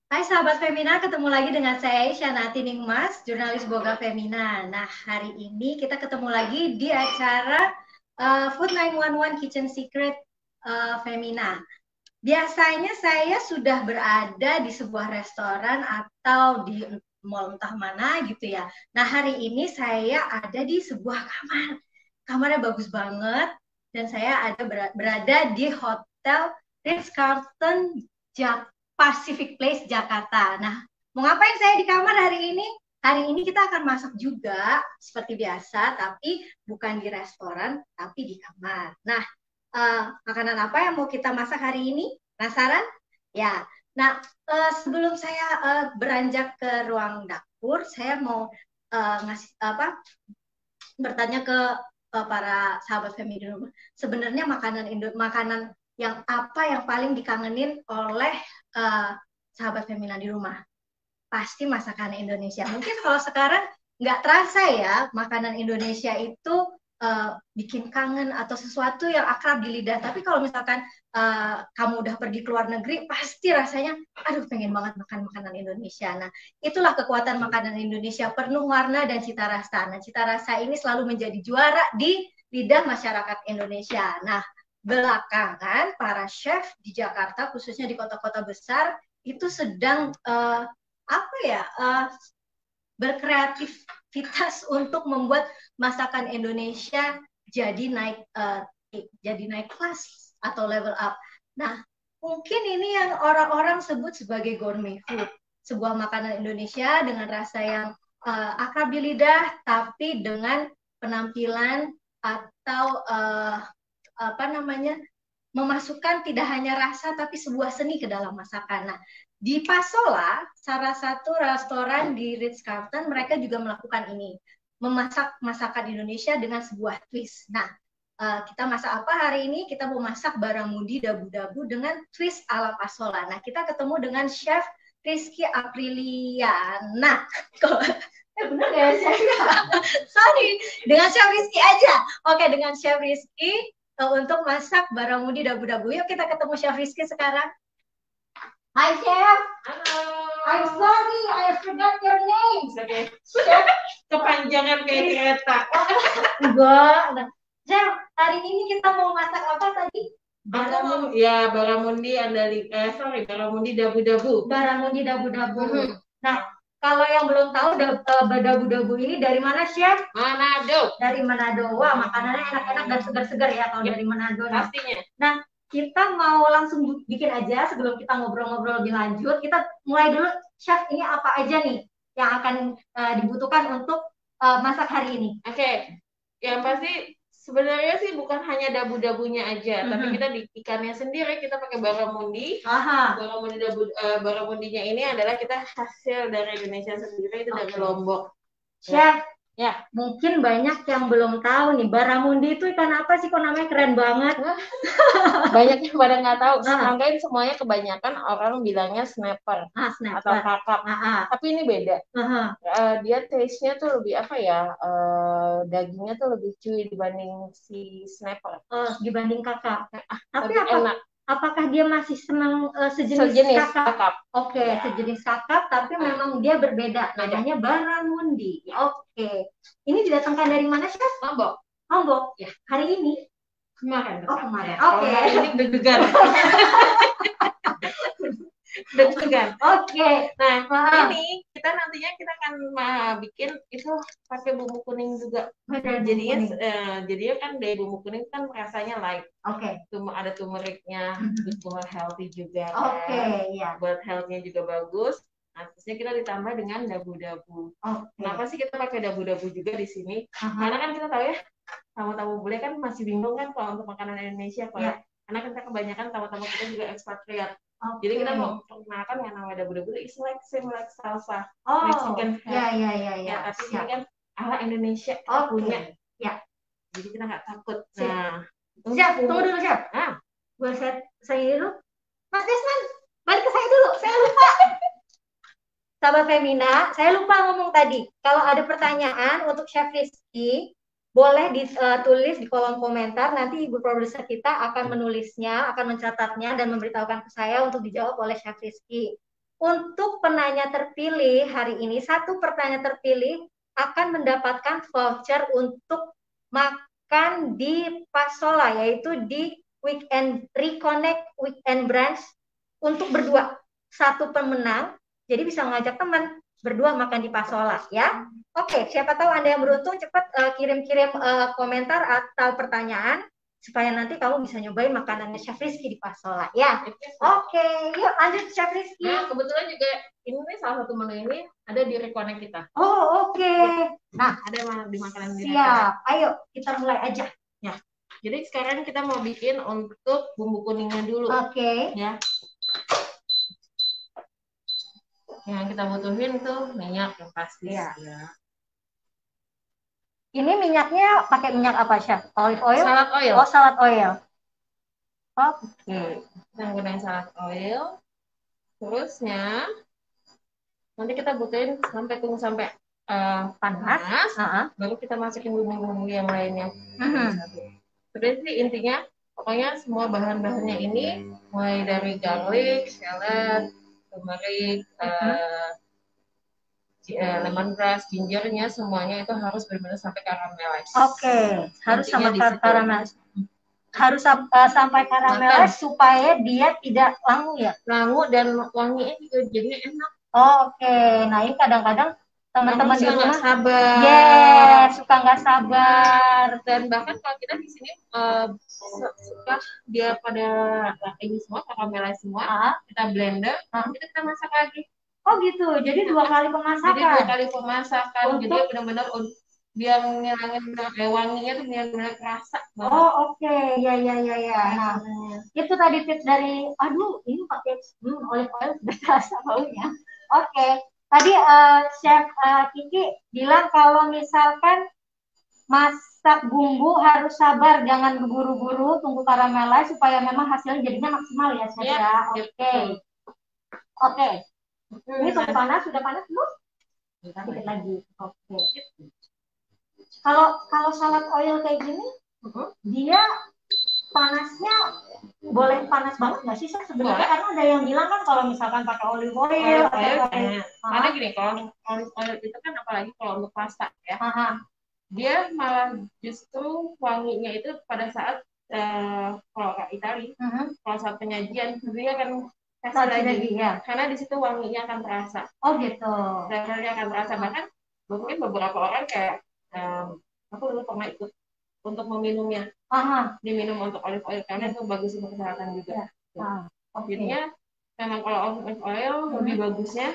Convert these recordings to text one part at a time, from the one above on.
Hai sahabat Femina, ketemu lagi dengan saya Shanati Ningmas, jurnalis Boga Femina. Nah, hari ini kita ketemu lagi di acara Food 911 Kitchen Secret Femina. Biasanya saya sudah berada di sebuah restoran atau di mall entah mana gitu ya. Nah, hari ini saya ada di sebuah kamar. Kamarnya bagus banget dan saya berada di Hotel Ritz-Carlton Pacific Place Jakarta. Nah, mau ngapain saya di kamar hari ini? Hari ini kita akan masak juga seperti biasa, tapi bukan di restoran, tapi di kamar. Nah, makanan apa yang mau kita masak hari ini? Penasaran? Ya. Nah, sebelum saya beranjak ke ruang dapur, saya mau ngasih apa? Bertanya ke para sahabat kami di rumah. Sebenarnya makanan yang apa yang paling dikangenin oleh uh, sahabat Femina di rumah? Pasti masakan Indonesia. Mungkin kalau sekarang nggak terasa ya, makanan Indonesia itu bikin kangen atau sesuatu yang akrab di lidah. Tapi kalau misalkan kamu udah pergi ke luar negeri, pasti rasanya, aduh pengen banget makan makanan Indonesia. Nah, itulah kekuatan makanan Indonesia, penuh warna dan cita rasa. Nah, cita rasa ini selalu menjadi juara di lidah masyarakat Indonesia. Nah, belakangan para chef di Jakarta, khususnya di kota-kota besar, itu sedang apa ya berkreativitas untuk membuat masakan Indonesia jadi naik kelas atau level up. Nah, mungkin ini yang orang-orang sebut sebagai gourmet food, sebuah makanan Indonesia dengan rasa yang akrab di lidah, tapi dengan penampilan atau apa namanya memasukkan tidak hanya rasa tapi sebuah seni ke dalam masakan. Nah, di Pasola, salah satu restoran di Ritz-Carlton, mereka juga melakukan ini, memasak masakan Indonesia dengan sebuah twist. Nah, kita masak apa hari ini? Kita mau masak baramundi dabu-dabu dengan twist ala Pasola. Nah, kita ketemu dengan Chef Rizky Apriliana. Benar gak ya, Chef? Sorry, dengan Chef Rizky aja. Oke, dengan Chef Rizky untuk masak baramundi dabu-dabu. Yuk kita ketemu Chef Rizky sekarang. Hi Chef. Halo. I'm sorry, I forgot your name. Okay. Chef, kepanjangan kayak kereta. Enggak. Nah, Chef, hari ini kita mau masak apa tadi? Baramundi, ya baramundi baramundi dabu-dabu. Baramundi dabu-dabu. Nah, kalau yang belum tahu dabu-dabu ini dari mana, Chef? Manado. Dari Manado. Wah, makanannya enak-enak dan segar-segar ya kalau dari Manado. Pastinya. Nah, kita mau langsung bikin aja sebelum kita ngobrol-ngobrol lebih lanjut. Kita mulai dulu, Chef, ini apa aja nih yang akan dibutuhkan untuk masak hari ini? Oke. Yang pasti sebenarnya sih bukan hanya dabu-dabunya aja, tapi kita di ikannya sendiri kita pakai baramundi. Baramundinya ini adalah kita hasil dari Indonesia sendiri, itu dari Lombok. Chef, ya, mungkin banyak yang belum tahu nih, baramundi itu ikan apa sih? Kok namanya keren banget? Banyak yang pada nggak tahu. Mungkin semuanya kebanyakan orang bilangnya snapper, snapper atau kakap. Tapi ini beda. Dia taste-nya tuh lebih apa ya? Dagingnya tuh lebih chewy dibanding si snapper. Dibanding kakap. Tapi lebih enak. Apakah dia masih senang sejenis kakap? Oke, sejenis kakap, tapi memang dia berbeda. Namanya baramundi. Oke. Ini didatangkan dari mana, Chef? Lombok. Lombok. Ya. Hari ini? Kemarin. Oh, kemarin. Oke. Ini deg-degan. Deg-degan. Oke. Nah, ini kita nantinya kita akan bikin itu pakai bumbu kuning juga. Jadinya kan dari bumbu kuning kan rasanya light. Oke. Ada turmericnya, terus buat healthy juga. Oke, ya. Buat healthnya juga bagus. Nah, terusnya kita ditambah dengan dabu-dabu. Kenapa sih kita pakai dabu-dabu juga di sini? Karena kan kita tahu ya, tamu-tamu bule kan masih bingung kan kalau untuk makanan Indonesia, karena kita kebanyakan tamu-tamu kita juga ekspatriat. Jadi kita mau perkenalkan yang namanya dabu-dabu itu like same like salsa, Mexican food. Ya. Tapi ini kan ala Indonesia punya. Ya. Jadi kita nggak takut. Nah, Chef, tunggu dulu Chef. Boleh saya dulu. Mas Desman, balik ke saya dulu. Saya lupa. Sahabat Femina, saya lupa ngomong tadi. Kalau ada pertanyaan untuk Chef Rizky, boleh ditulis di kolom komentar. Nanti ibu produser kita akan menulisnya, akan mencatatnya dan memberitahukan ke saya untuk dijawab oleh Chef Rizky. untuk penanya terpilih hari ini, satu pertanyaan terpilih akan mendapatkan voucher untuk makan di Pasola, yaitu di Weekend Reconnect Weekend Brunch untuk berdua. Satu pemenang, jadi bisa ngajak teman berdua makan di Pasola ya. Oke, siapa tahu Anda yang beruntung cepat kirim-kirim komentar atau pertanyaan supaya nanti kamu bisa nyobain makanannya Chef Rizky di Pasola ya. Oke, yuk lanjut Chef Rizky. Nah, kebetulan juga ini salah satu menu ini ada di Reconnect kita. Oh, oke. Nah, ada di makanan di siap. Ayo, kita mulai aja. Ya. Jadi sekarang kita mau bikin untuk bumbu kuningnya dulu. Oke. Ya. Yang kita butuhin tuh minyak yang pasti ya. Ini minyaknya pakai minyak apa, Chef? Olive oil? Salad oil. Oh, salad oil. Oke. Kita gunain salad oil. Terusnya nanti kita butuhin tunggu sampai panas. Baru kita masukin bumbu-bumbu yang lainnya. Terus sih intinya pokoknya semua bahan-bahannya ini mulai dari garlic, shallot, turmeric, lemongrass, gingernya semuanya itu harus benar-benar sampai caramelize. Oke, harus sampai caramelize. Harus sampai caramelize supaya dia tidak langu ya. Langu dan wanginya juga jadi enak. Oh, oke. Nah, ini kadang-kadang teman-teman di rumah sabar. Yes, suka nggak sabar. Dan bahkan kalau kita di sini suka dia pada ini semua caramelize semua, kita blender, kita masak lagi. Oh gitu, jadi 2 kali pemasakan. Jadi 2 kali pemasakan, jadi benar-benar biar ngilangin wanginya tuh benar-benar kerasa. Oh oke, ya. Nah, itu tadi tips dari, aduh ini pakai olive oil sudah terasa baunya. Oke, tadi Chef Kiki bilang kalau misalkan masak bumbu harus sabar, jangan buru-buru, tunggu caramelize supaya memang hasilnya jadinya maksimal ya Chef ya. Oke. Ini sudah panas belum? Sedikit lagi. Oke. Kalau salad oil kayak gini, dia panasnya boleh panas banget nggak sih sebenarnya? Karena ada yang bilang kan kalau misalkan pakai olive oil, karena gini, kalau olive oil itu kan apalagi kalau untuk pasta ya, dia malah justru wanginya itu pada saat kalau Itali, kalau saat penyajian dia akan lagi ya, karena di situ wanginya akan terasa. Oh gitu. Flavornya akan terasa, bahkan mungkin beberapa orang kayak aku dulu pernah ikut untuk meminumnya, diminum untuk olive oil karena itu bagus untuk kesehatan juga. Jadinya memang kalau olive oil lebih bagusnya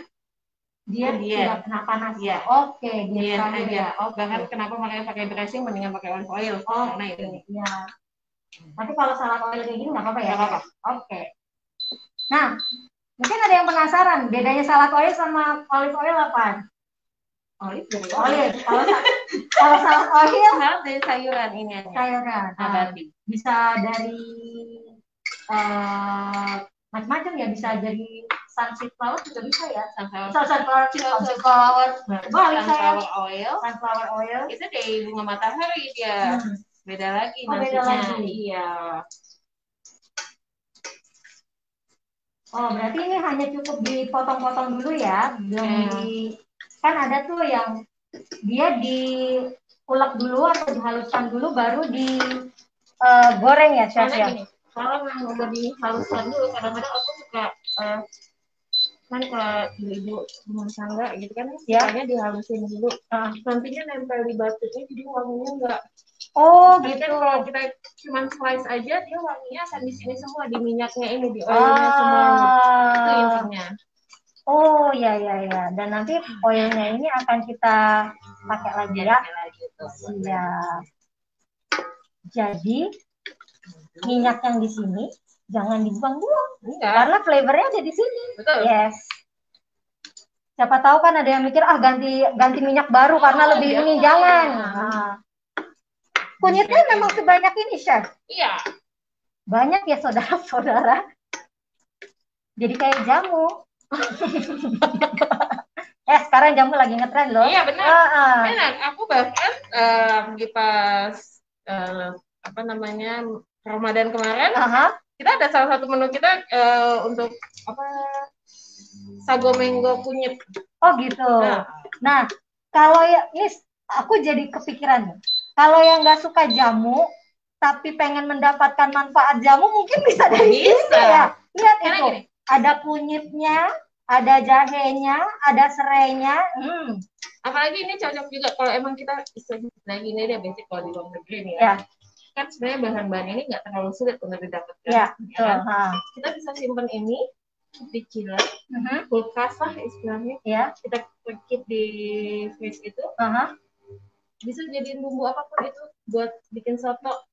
dia tidak kena panas ya. Oke, dia aja. Bahkan kenapa makanya pakai dressing mendingan pakai olive oil karena itu. Ya. Tapi kalau salad oil kayak gini nggak apa-apa ya? Nggak apa-apa. Oke. Nah, mungkin ada yang penasaran bedanya salad oil sama olive oil apa? Olive. Kalau salad oil dari sayuran ini aja. Sayuran. Bisa dari macam-macam ya, bisa jadi sunflower juga bisa ya. Sunflower oil. Itu dari bunga matahari dia. Beda lagi nantinya. Iya. Oh, berarti ini hanya cukup dipotong-potong dulu ya. Kan ada tuh yang dia diulek dulu atau dihaluskan dulu baru digoreng ya, Chef ya. Kalau yang udah dihaluskan dulu, kadang-kadang aku suka kan kalau ibu rumah tangga gitu kan, sukanya dihalusin dulu. Nantinya nempel di batunya jadi wanginya enggak. Oh gitu. Kan kalau kita cuma slice aja, dia wanginya akan di sini semua, di minyaknya ini, di oilnya semua. Itu intinya. Oh ya. Dan nanti oilnya ini akan kita pakai lagi ya. Iya. Jadi minyak yang di sini jangan dibuang-buang. Karena flavornya ada di sini. Betul. Yes. Siapa tahu kan ada yang mikir ganti minyak baru karena lebih ini, jangan. Kunyitnya memang sebanyak ini, Chef? Iya. Banyak ya, saudara-saudara. Jadi kayak jamu. Sekarang jamu lagi ngetren loh. Iya, benar. Enak. Aku bahkan di pas Ramadan kemarin, kita ada salah satu menu kita untuk sago mango kunyit. Oh gitu. Nah, kalau ya ini aku jadi kepikiran nih. Kalau yang nggak suka jamu tapi pengen mendapatkan manfaat jamu mungkin bisa dari sini ya. Lihat karena itu. Gini, ada kunyitnya, ada jahenya, ada serainya. Apalagi ini cocok juga kalau emang kita lagi ini deh basic kalau di luar negeri nih ya. Kan sebenarnya bahan-bahan ini nggak terlalu sulit untuk didapatkan. Ya, betul. Kita bisa simpan ini di chiller, kulkas lah istilahnya. Ya. Kita keep di fridge itu. Bisa jadiin bumbu apapun itu buat bikin soto.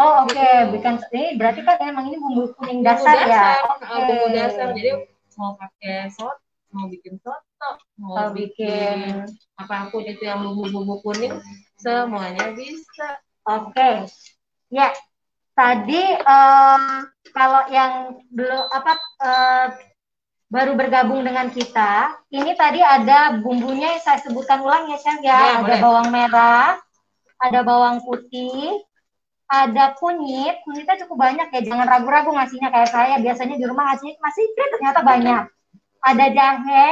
Oh oke, bikin ini berarti kan emang ini bumbu kuning dasar ya. Bumbu dasar. Jadi mau pakai soto, mau bikin soto, mau bikin apapun itu yang bumbu-bumbu kuning, semuanya bisa. Oke. Ya, tadi kalau yang belum baru bergabung dengan kita, ini tadi ada bumbunya yang saya sebutkan ulang ya, Chef ya. Ada bawang merah, ada bawang putih, ada kunyitnya cukup banyak ya, jangan ragu-ragu ngasihnya kayak saya, biasanya di rumah ngasih masih ternyata banyak. Ada jahe,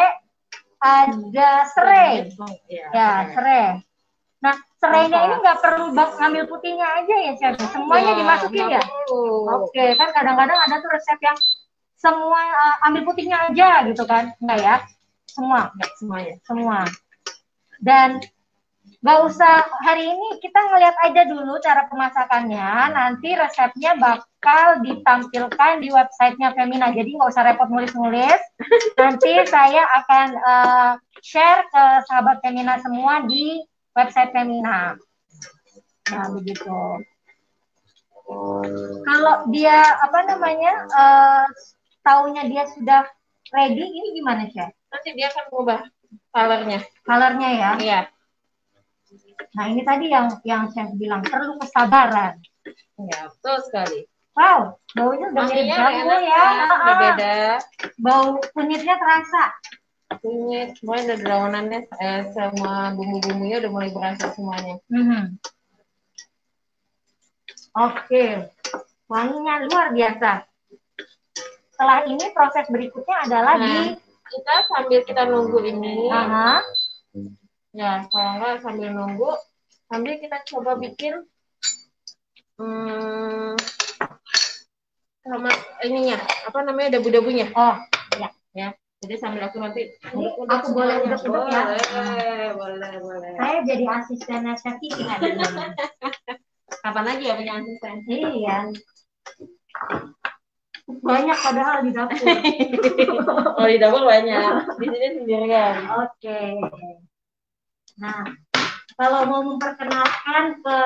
ada serai, ya serai. Nah, serainya ini nggak perlu ngambil putihnya aja ya, Chef? Semuanya dimasukin ya? Oke, kan kadang-kadang ada tuh resep yang semua ambil putihnya aja gitu kan? Enggak ya? Semua? Semuanya. Semua. Dan nggak usah, hari ini kita ngeliat aja dulu cara pemasakannya, nanti resepnya bakal ditampilkan di websitenya Femina, jadi nggak usah repot nulis-nulis. Nanti saya akan share ke sahabat Femina semua di website Femina. Nah, begitu. Kalau dia taunya dia sudah ready, ini gimana, Chef? Nanti dia akan mengubah colornya. Colornya ya? Iya. Nah, ini tadi yang Chef bilang perlu kesabaran. Ya, betul sekali. Wow, baunya udah mirip jamu ya. Berbeda. Bau kunyitnya terasa. Kunyit, mulai dari daunannya, semua bumbu-bumbunya udah mulai berasa semuanya. Oke, wanginya luar biasa. Setelah ini proses berikutnya adalah kita sambil kita nunggu ini. Ya, kalau nggak sambil nunggu, sambil kita coba bikin sama ininya, apa namanya, dabu-dabunya. Oh, ya. Ya. Jadi sambil aku nanti aku boleh uduk-uduk ya? Boleh. Saya jadi asistennya Chef Kiki nanti. Kapan lagi ya punya asisten? Iya. Banyak padahal di dapur. Oh, di dapur banyak. Di sini sendirian. Oke. Nah, kalau mau memperkenalkan ke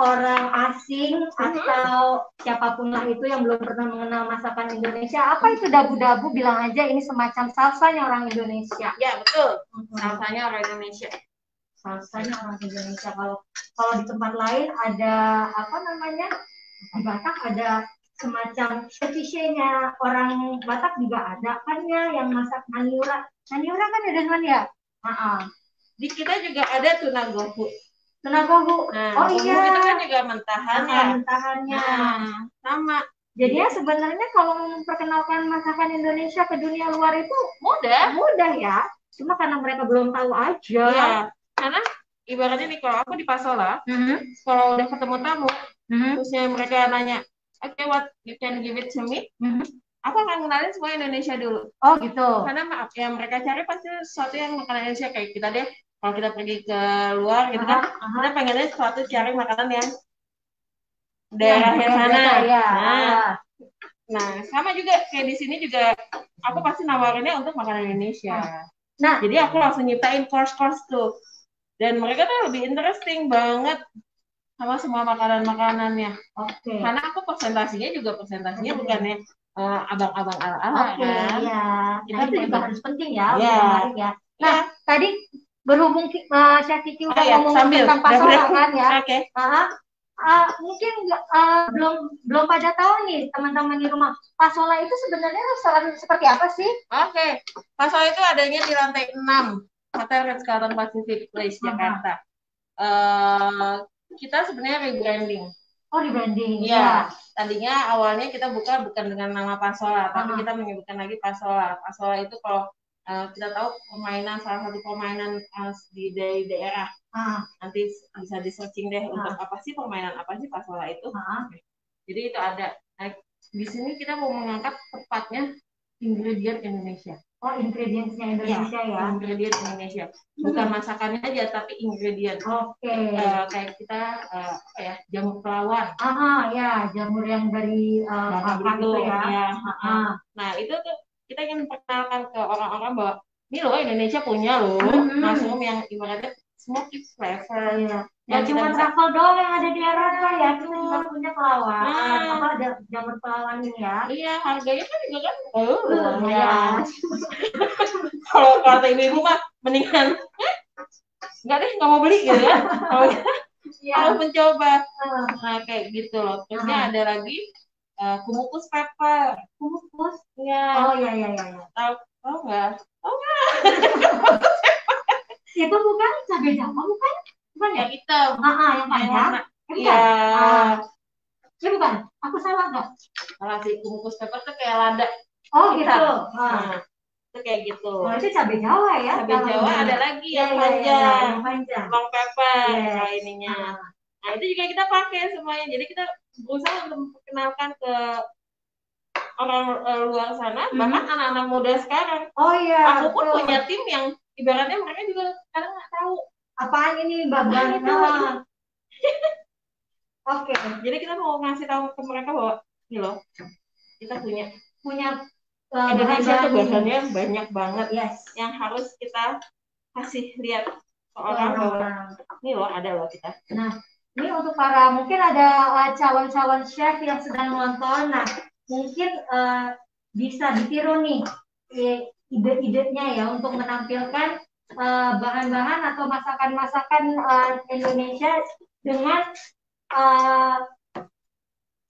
orang asing atau siapapun lah itu yang belum pernah mengenal masakan Indonesia, apa itu dabu-dabu? Bilang aja ini semacam salsanya orang Indonesia. Ya, betul. Salsanya orang Indonesia. Salsanya orang Indonesia. Kalau di tempat lain ada apa namanya? Di Batak ada semacam spesiesnya orang Batak juga ada kan ya, yang masak naniura. Naniura kan ada kan ya? Di kita juga ada tuna gohu. Tuna gohu. Oh iya. Itu kan juga mentahannya. Mentahannya. Sama. Jadi sebenarnya kalau memperkenalkan masakan Indonesia ke dunia luar itu mudah ya. Cuma karena mereka belum tahu aja. Iya. Karena ibaratnya nih, kalau aku di Pasola, kalau udah ketemu tamu, terusnya mereka nanya, "Okay, what you can give it to me?" Aku akan kenalin semua Indonesia dulu. Oh gitu. Karena maaf, yang mereka cari pasti sesuatu yang makanan Indonesia kayak kita deh. Kalau kita pergi ke luar gitu kan, kita pengennya sesuatu cari makanan yang daerahnya sana. Ya. Nah, sama juga kayak di sini juga aku pasti nawarinnya untuk makanan Indonesia. Nah, jadi aku langsung nyiptain course tuh. Dan mereka tuh lebih interesting banget sama semua makanan-makanannya. Oke. Karena aku presentasinya bukannya abang-abang ala-ala kan. Iya. Nah, itu juga harus penting ya. Iya. Nah, tadi berhubung Chef Kiki udah ngomong tentang Pasola kan ya. Oke. Mungkin belum pada tahu nih teman-teman di rumah, Pasola itu sebenarnya restoran seperti apa sih? Oke. Pasola itu adanya di lantai 6 Hotel Ritz-Carlton Pacific Place Jakarta. Kita sebenarnya rebranding. Oh, rebranding. Iya, Ya. tadinya awalnya kita buka bukan dengan nama Pasola, tapi kita menyebutkan lagi Pasola. Pasola itu kalau kita tahu permainan, salah satu permainan dari daerah. Nanti bisa di searching deh untuk apa sih permainan apa sih Pasola itu. Jadi itu ada. Nah, di sini kita mau mengangkat tepatnya ingredient Indonesia. Oh, ingredientsnya Indonesia ya. Ingredient Indonesia. Bukan masakannya aja, tapi ingredient. Oke. Kayak kita jamur pelawan. Ya, jamur yang dari Bangka itu ya. Nah, itu tuh kita ingin perkenalkan ke orang-orang bahwa ini loh Indonesia punya loh mushroom yang ibaratnya smoky flavor. Ya. Ya cuma travel doang yang ada di Eropa ya, kita juga punya pelawan. Ada jamur pelawan ini ya. Iya, harganya kan juga kan lumayan. Kalau kata ibu-ibu mah mendingan nggak deh, nggak mau beli gitu ya. Kalau mencoba, nah kayak gitu loh. Terusnya ada lagi kumukus pepper. Kumukus? Ya. Oh ya. Tahu nggak? Itu bukan cabai Jawa bukan? Bukan ya? Yang hitam. Yang panjang. Iya. Ya bukan. Aku salah nggak? Salah sih, kumukus pepper tuh kayak lada. Oh gitu. Nah, itu kayak gitu. Oh itu cabai Jawa ya? Cabai Jawa ada lagi yang panjang. Long pepper kayak ininya. Nah itu juga kita pakai semuanya. Jadi kita berusaha untuk memperkenalkan ke orang luar sana, bahkan anak-anak muda sekarang. Oh iya. Aku pun punya tim yang ibaratnya mereka juga kadang nggak tahu apaan ini babang itu. Oke. Jadi kita mau ngasih tahu ke mereka bahwa ini loh kita punya Indonesia tuh bahannya banyak banget yang harus kita kasih lihat ke orang bahwa ini loh ada loh kita. Nah ini untuk para mungkin ada cawan-cawan chef yang sedang nonton. Nah mungkin bisa ditiru nih ide-idenya ya untuk menampilkan bahan-bahan atau masakan-masakan Indonesia dengan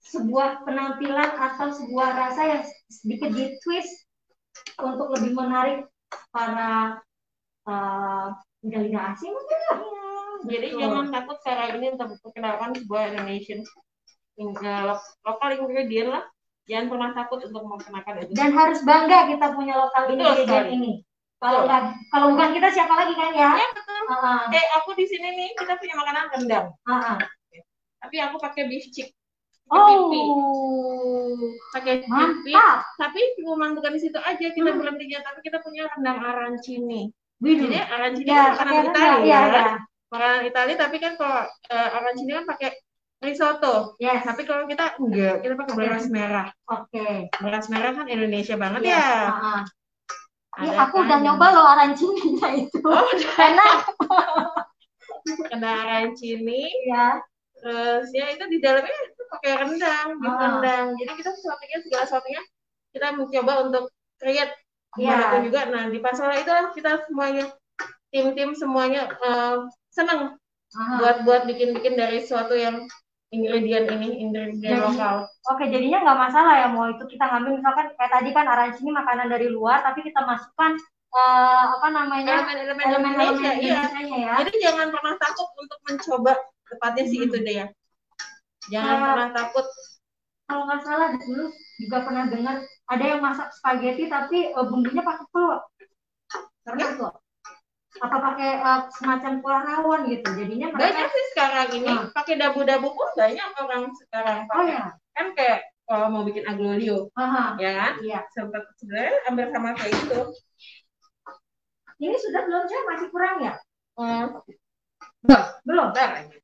sebuah penampilan atau sebuah rasa yang sedikit ditwist untuk lebih menarik para lidah-lidah asing mungkin ya. Jadi jangan takut cara ini untuk memperkenalkan sebuah Indonesian lokal ingredient lah. Jangan pernah takut untuk memperkenalkan itu. Dan harus bangga kita punya lokal ingredient ini. Kalau bukan kita siapa lagi kan ya? Iya betul. Aku di sini nih kita punya makanan rendang. Tapi aku pakai beef chick. Pakai pipi. Tapi cuma bukan di situ aja kita berhentinya, tapi kita punya rendang arancini. Jadi arancini kan makanan Italia. Makanan Italia, tapi kan kalau arancini kan pakai risotto. Tapi kalau kita enggak, kita pakai beras merah. Beras merah kan Indonesia banget ya. Aku udah nyoba loh arancininya itu. Enak. Kena arancini. Terus ya itu di dalamnya pakai rendang, Jadi kita segala sesuatunya kita mencoba untuk create bagaimanapun juga. Nah di Pasola itu kita semuanya tim semuanya senang buat bikin dari sesuatu yang ingredient lokal. Oke, jadinya nggak masalah ya mau itu kita ngambil misalkan kayak tadi kan arancini makanan dari luar, tapi kita masukkan elemen-elemen Indonesia ya. Jadi jangan pernah takut untuk mencoba tepatnya sih itu deh ya. Jangan pernah takut. Kalau nggak salah dulu juga pernah dengar ada yang masak spaghetti tapi bumbunya pakai telur. Terus apa pakai semacam kuah rawon gitu. Jadinya banyak sih sekarang ini pakai dabu-dabu pun banyak orang sekarang pakai. Kan kayak kalau mau bikin aglio, ya kan? Sebenarnya hampir sama kayak gitu. Ini sudah belum sih? Masih kurang ya? Belum.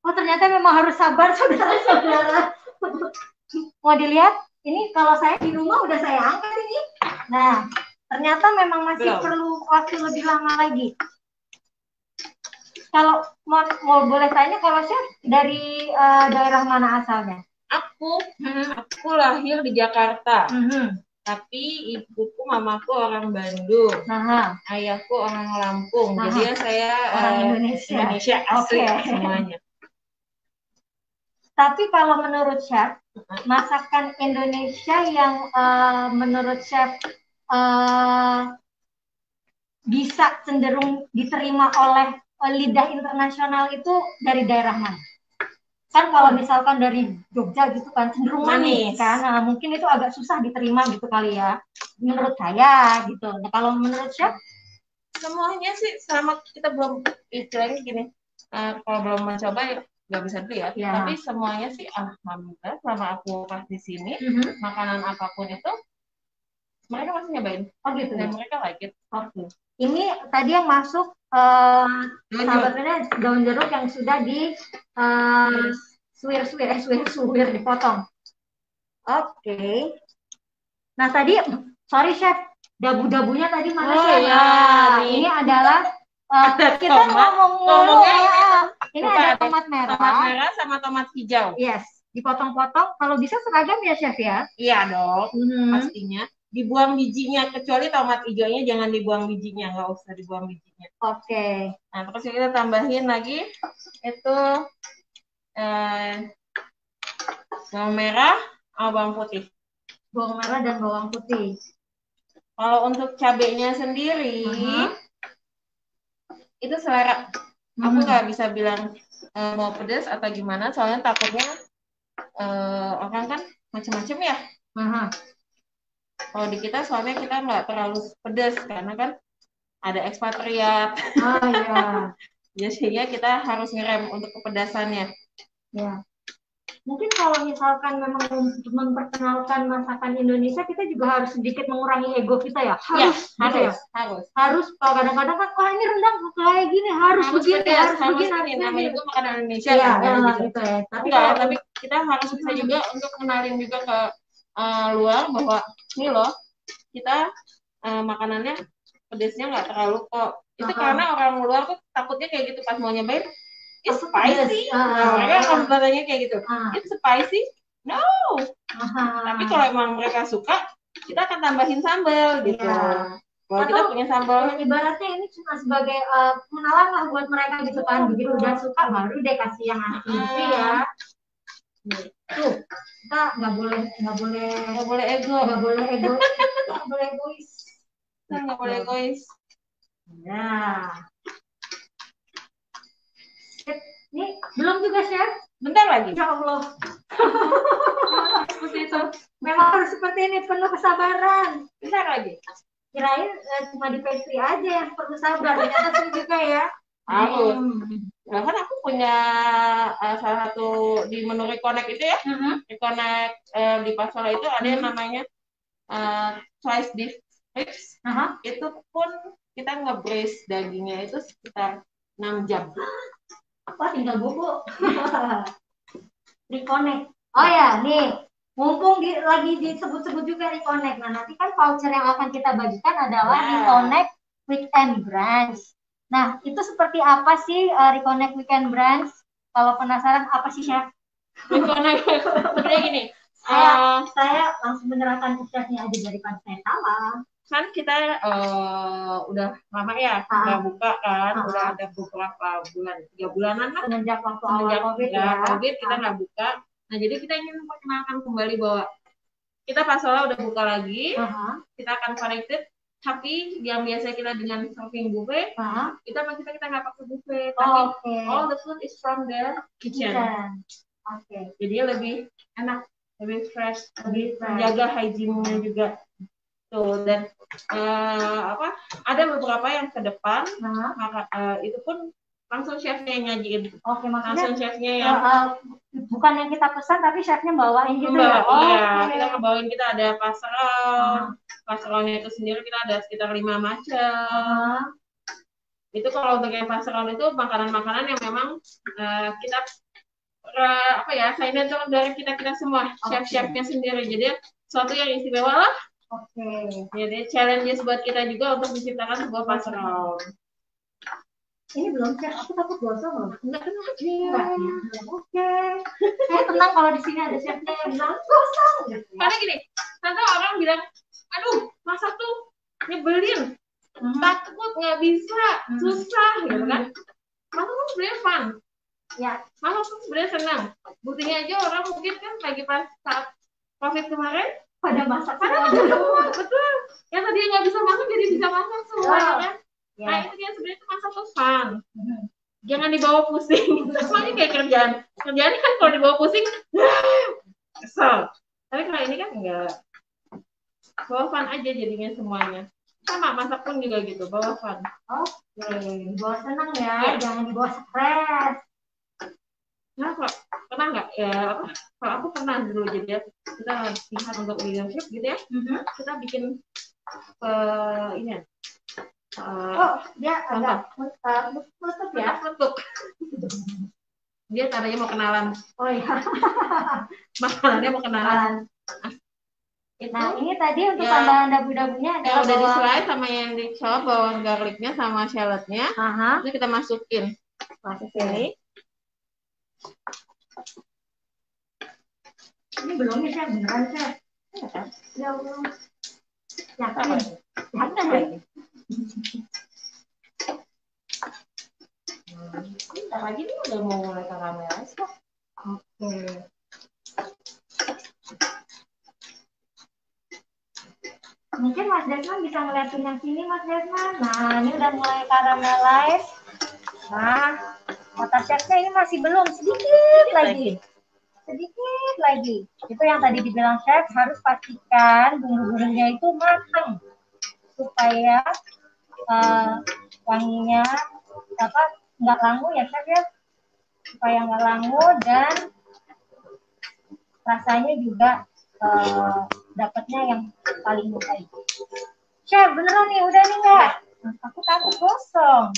Oh ternyata memang harus sabar saudara-saudara. Mau dilihat? Ini kalau saya di rumah udah saya angkat ini. Nah ternyata memang masih perlu waktu lebih lama lagi. Kalau mau boleh tanya kalau chef dari daerah mana asalnya? Aku lahir di Jakarta. Tapi ibuku, mamaku orang Bandung, ayahku orang Lampung, jadi saya orang Indonesia asli semuanya. Tapi kalau menurut chef, masakan Indonesia yang menurut chef bisa cenderung diterima oleh lidah internasional itu dari daerah mana? Kan kalau misalkan dari Jogja gitu kan cenderung manis Manis. kan, nah, mungkin itu agak susah diterima gitu kali ya, menurut saya gitu. Nah, kalau menurut chef Semuanya sih selama kita belum istilahnya gini, kalau belum mencoba ya nggak bisa dulu ya. Ya. Tapi semuanya sih alhamdulillah selama aku pas di sini, makanan apapun itu mereka masih nyobain. Oh gitu Dan ya. mereka like it. Oke. Ini tadi yang masuk sahabatnya daun jeruk yang sudah di suwir dipotong. Oke. Nah tadi, sorry chef, dabu-dabunya tadi mana chef? Ya, ini adalah kita tomat. ngomong ini ada tomat merah. Tomat merah sama tomat hijau. Yes, dipotong-potong. Kalau bisa seragam ya chef ya? Iya dong, pastinya. Dibuang bijinya, kecuali tomat hijaunya jangan dibuang bijinya, nggak usah dibuang bijinya. Oke. Nah terus kita tambahin lagi itu bawang merah sama bawang putih. Bawang merah dan bawang putih. Kalau untuk cabenya sendiri, itu selera. Aku nggak bisa bilang mau pedas atau gimana, soalnya takutnya orang kan macam-macam ya. Kalau di kita soalnya kita nggak terlalu pedas karena kan ada ekspatriat. Iya. Jadi kita harus ngerem untuk kepedasannya. Ya. Mungkin kalau misalkan memang untuk memperkenalkan masakan Indonesia, kita juga harus sedikit mengurangi ego kita ya. Harus, ya, harus. Harus. Kadang-kadang kan, wah ini rendang kayak gini, harus begini, harus begini. Namanya juga makanan Indonesia ya, kan. gitu ya. Tapi kita harus bisa juga untuk kenalin juga ke luar bahwa ini loh, kita makanannya pedesnya nggak terlalu kok. Itu karena orang luar tuh takutnya kayak gitu pas mau nyobain. It's spicy. Mereka akan bertanya kayak gitu. It's spicy? No. Tapi kalau emang mereka suka, kita akan tambahin sambal gitu. Kalau kita punya sambal. Ibaratnya ini cuma sebagai pengenalan lah buat mereka gitu kan. Begitu udah suka baru deh kasih yang asli ya. Tuh, kita nggak boleh ego. Nggak boleh egois. Nggak boleh egois. Nah. Ini belum juga chef. Bentar lagi. Ya Allah. Seperti itu. Memang harus seperti ini, penuh kesabaran. Bentar lagi. Kirain cuma di pastry aja yang perlu sabar. Ternyata itu juga ya. Harus. Bahkan aku punya salah satu di menu Reconnect itu ya. Reconnect di Pasola itu ada yang namanya slice beef ribs. Itu pun kita nge-braise dagingnya itu sekitar 6 jam. Apa tinggal bubuk. Reconnect. Oh ya, nih. Mumpung lagi disebut-sebut juga Reconnect. Nah, nanti kan voucher yang akan kita bagikan adalah Reconnect Weekend Brunch. Nah, itu seperti apa sih Reconnect Weekend Brunch? Kalau penasaran, apa sih, Chef? Reconnect, sebenarnya gini. Saya langsung menyerahkan chefnya aja dari pas saya salah. Kan kita udah lama ya nggak buka kan, udah ada beberapa bulan, 3 bulanan lah semenjak waktu awal COVID kita nggak buka. Nah jadi kita ingin memperkenalkan kembali bahwa kita Pasola udah buka lagi, kita akan connected, tapi yang biasa kita dengan serving buffet, kita nggak pakai buffet, tapi all the food is from the kitchen. Jadi lebih enak, lebih fresh, lebih menjaga hygiene-nya juga. Tuh, dan ada beberapa yang ke depan, itu pun langsung chefnya yang nyajiin. Langsung chefnya yang bukan yang kita pesan tapi chefnya bawain gitu ya. Iya, kita ngebawain, kita ada pasaronnya itu sendiri kita ada sekitar 5 macam. Itu kalau untuk yang pasaron itu makanan-makanan yang memang kita signature dari kita semua, chef-chefnya sendiri. Jadi suatu yang istimewa lah. Jadi challenges buat kita juga untuk menciptakan sebuah pasaron. Ini belum chef, aku takut gosong loh. Enggak kena aja. Saya tenang kalau di sini ada chefnya yang bilang gosong. Karena gini, nanti orang bilang, aduh masak tuh nyebelin, takut nggak bisa, susah gitu kan. Masak tuh sebenarnya fun. Ya, masak tuh sebenarnya senang. Buktinya aja orang mungkin kan lagi pas saat COVID kemarin pada masak semua. Betul. Yang tadi nggak bisa masak jadi bisa masak semua kan. Nah itu dia sebenarnya masak tuh fun. Jangan dibawa pusing. Semuanya kayak kerjaan. Kerjanya kan kalau dibawa pusing, kesel. Tapi kalau ini kan enggak. Bawa fun aja jadinya semuanya. Sama masak pun juga gitu, bawa fun. Oke, dibawa senang ya, jangan dibawa stres. Nah, pernah nggak ya? Kalau aku pernah dulu, jadi kita latihan untuk leadership gitu ya. Kita bikin ini. Dia agak tutup ya? Tutup. Dia tadinya mau kenalan. Oh iya. Makanannya mau kenalan. Nah, ini tadi untuk tambahan dabu-dabunya yang udah di-slide sama yang dicop, bawang garlicnya sama shallotnya. Itu kita masukin. Ini. Ini belum nih, Chef. Beneran, Chef. Ya belum. Yakin? Yakin. Bentar lagi nih udah mau mulai karamelize kok. Oke. Mungkin Mas Desman bisa ngeliatin yang sini, Mas Desman. Nah, ini udah mulai karamelize. Nah, kata chefnya ini masih belum, sedikit lagi. Sedikit lagi. Itu yang tadi dibilang chef, harus pastikan bumbu-bumbunya itu matang. Supaya wanginya nggak langu ya chef ya. Supaya nggak langu dan rasanya juga dapatnya yang paling baik. Chef, beneran nih, udah nih nggak? Aku takut gosong.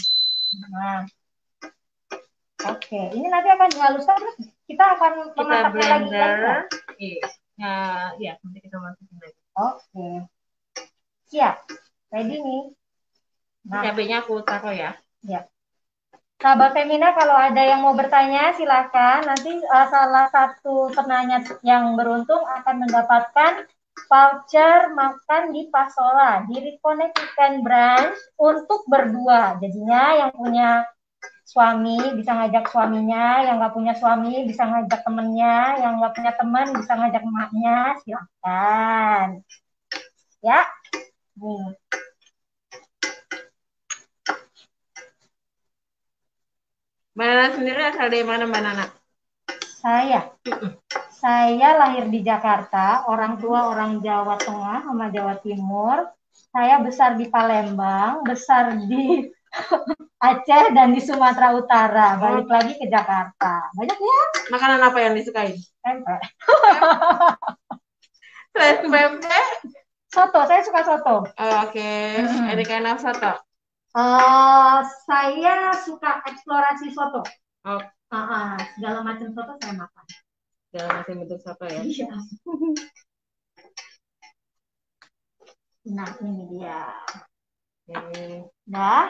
Nah, oke, ini nanti akan dihaluskan terus kita akan memasaknya lagi kan? Ya, nanti kita masukin lagi. Oke, siap, ready nih. Nah, cabenya aku taruh ya. Ya. Sahabat Femina, kalau ada yang mau bertanya, silakan. Nanti salah satu penanya yang beruntung akan mendapatkan voucher makan di Pasola, di Reconnect Weekend Branch untuk berdua. Jadinya yang punya suami bisa ngajak suaminya, yang nggak punya suami bisa ngajak temennya, yang nggak punya teman bisa ngajak emaknya, silakan. Ya, nih. Mbak Nana sendiri asal dari mana, Mbak Nana? Saya lahir di Jakarta, orang tua orang Jawa Tengah sama Jawa Timur. Saya besar di Palembang, besar di Aceh dan di Sumatera Utara. Balik lagi ke Jakarta. Banyak ya. Makanan apa yang disukai? Pempek. Pempek? Soto, saya suka soto. Oke. Any kind of soto? Saya suka eksplorasi soto. Oh. Segala macam soto saya makan. Segala macam bentuk soto ya? Iya. Nah, ini dia. Oke. Dah.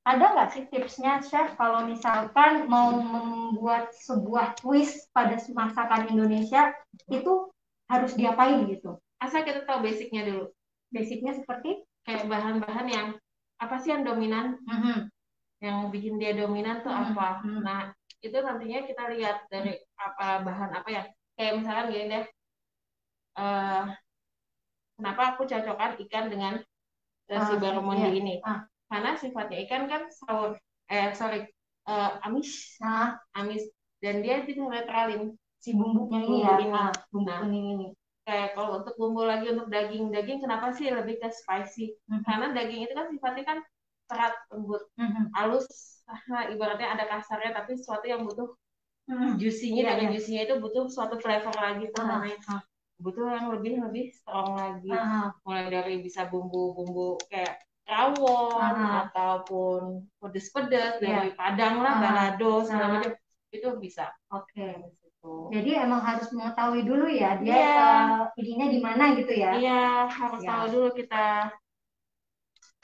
Ada nggak sih tipsnya, Chef, kalau misalkan mau membuat sebuah twist pada masakan Indonesia, itu harus diapain gitu? Asal kita tahu basicnya dulu. Basicnya seperti? Kayak bahan-bahan yang, apa sih yang dominan? Yang bikin dia dominan tuh apa? Nah, itu nantinya kita lihat dari apa bahan apa ya. Kayak misalkan gini deh, kenapa aku cocokkan ikan dengan si barramundi ini? Karena sifatnya ikan kan amis, dan dia itu netralin si bumbu ini. Bumbu kuning ini. Kayak kalau untuk bumbu lagi untuk daging kenapa sih lebih ke spicy? Karena daging itu kan sifatnya kan serat, lembut, halus. Ibaratnya ada kasarnya, tapi sesuatu yang butuh juicy-nya. Dengan juicy-nya itu butuh suatu flavor lagi tuh namanya. Butuh yang lebih strong lagi. Mulai dari bisa bumbu-bumbu kayak rawon ataupun pedes-pedes dari Padang lah, balado segala macam itu bisa. Oke. Jadi emang harus mengetahui dulu ya dia ininya di mana gitu ya. Iya, harus tahu dulu kita.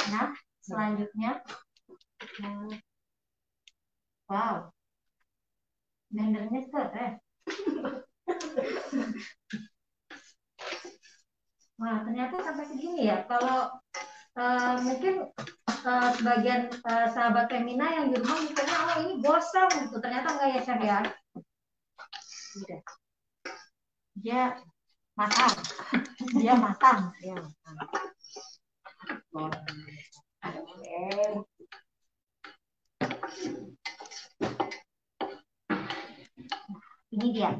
Nah, selanjutnya. Wow. Blendernya keren. Wah, ternyata sampai segini ya. Kalau mungkin sebagian sahabat Femina yang di rumah mikirnya, oh ini gosong gitu. Ternyata enggak ya, Chef ya. Udah. Dia matang. Oke. Ini dia.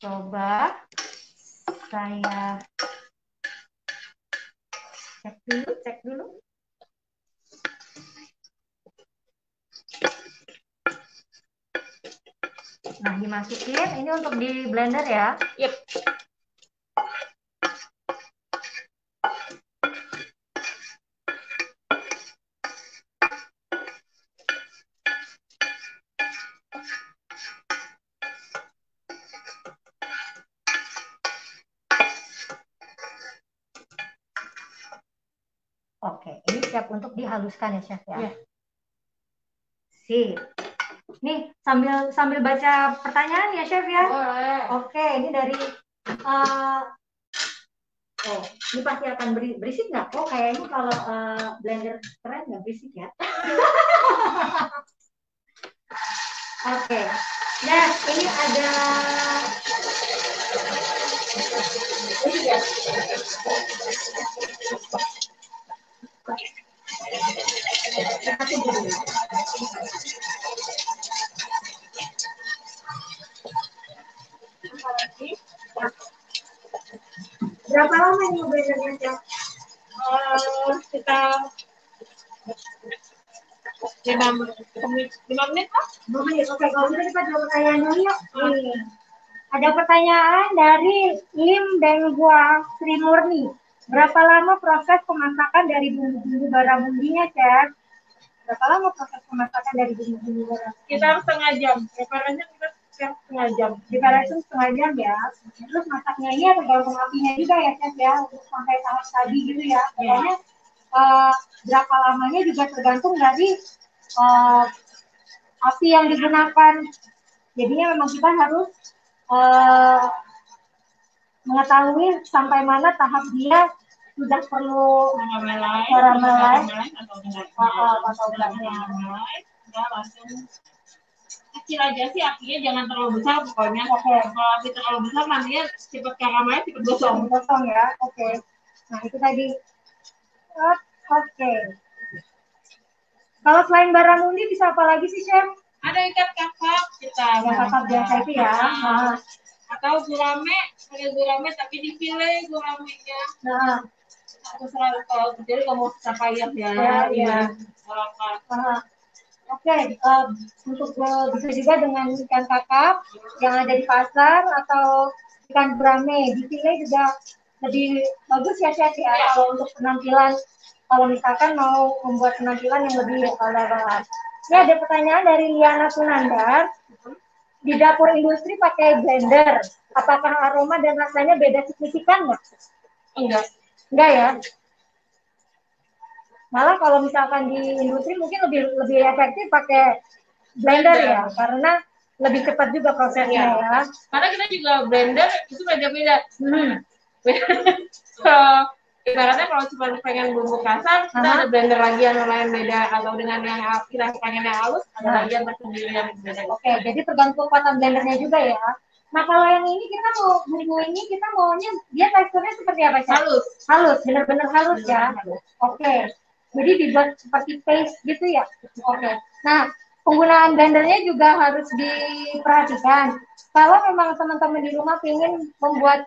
Coba saya cek dulu. Nah, dimasukin. Ini untuk di blender ya. Yep. Oke, ini siap untuk dihaluskan ya, Chef ya. Iya. Sip. Nih, sambil baca pertanyaan ya, Chef ya. Boleh. Oke, ini dari oh, ini pasti akan berisik nggak? Oh, kayaknya kalau blender keren nggak berisik ya. Oke. Nah, ini ada ini ya. Berapa lama ini blendernya? Kita 5 menit lah. 5 menit. Oke, kalau gitu kita jawab pertanyaan dulu yuk. Ada pertanyaan dari Lim Benghua Sri Murni. Berapa lama proses pemasakan dari bumbu-bumbu barabundinya, Chef? Berapa lama proses pemasakan dari bumbu-bumbu barabundinya? Kita harus setengah jam. Preparasinya kita setengah jam. Preparasi setengah jam ya. Terus masaknya ini tergantung apinya juga ya, Chef ya, untuk sampai tahap tadi gitu ya. Pokoknya berapa lamanya juga tergantung dari api yang digunakan. Jadinya memang kita harus mengetahui sampai mana tahap dia sudah perlu caramelai atau enggaknya. Langsung kecil aja sih, apinya jangan terlalu besar pokoknya. Kalau api terlalu besar nantinya cepat karamel, cepat gosong. Gosong ya. Oke. Nah, itu tadi. Oke. Kalau selain barramundi bisa apa lagi sih, Chef? Ada ikan kakap kita. Ikan kakap biasa itu ya. Atau gurame, ada gurame tapi dipilih guramenya. Nah, terserah kalau jadi kamu capaian ya. Iya. Oke, untuk bisa juga dengan ikan kakap yang ada di pasar atau ikan gurame dipilih juga lebih bagus ya, Chef ya. Kalau untuk penampilan, kalau misalkan mau membuat penampilan yang lebih elegan. Ini ada pertanyaan dari Liana Sunandar. Di dapur industri pakai blender, apakah aroma dan rasanya beda signifikan nggak? Enggak ya. Malah kalau misalkan di industri mungkin lebih efektif pakai blender ya, karena lebih cepat juga prosesnya ya. Karena kita juga blender itu beda-beda. Ibaratnya kalau cuma pengen bumbu kasar, kita ada blender lagi yang lain beda, atau dengan yang kita pengen yang halus, ada lagi yang tersendiri yang beda. Oke, jadi tergantung kekuatan blendernya juga ya. Nah, kalau yang ini kita mau bumbu ini kita maunya dia teksturnya seperti apa sih? Halus, benar-benar halus ya. Oke. Jadi dibuat seperti paste gitu ya. Oke. Nah, penggunaan blendernya juga harus diperhatikan. Kalau memang teman-teman di rumah ingin membuat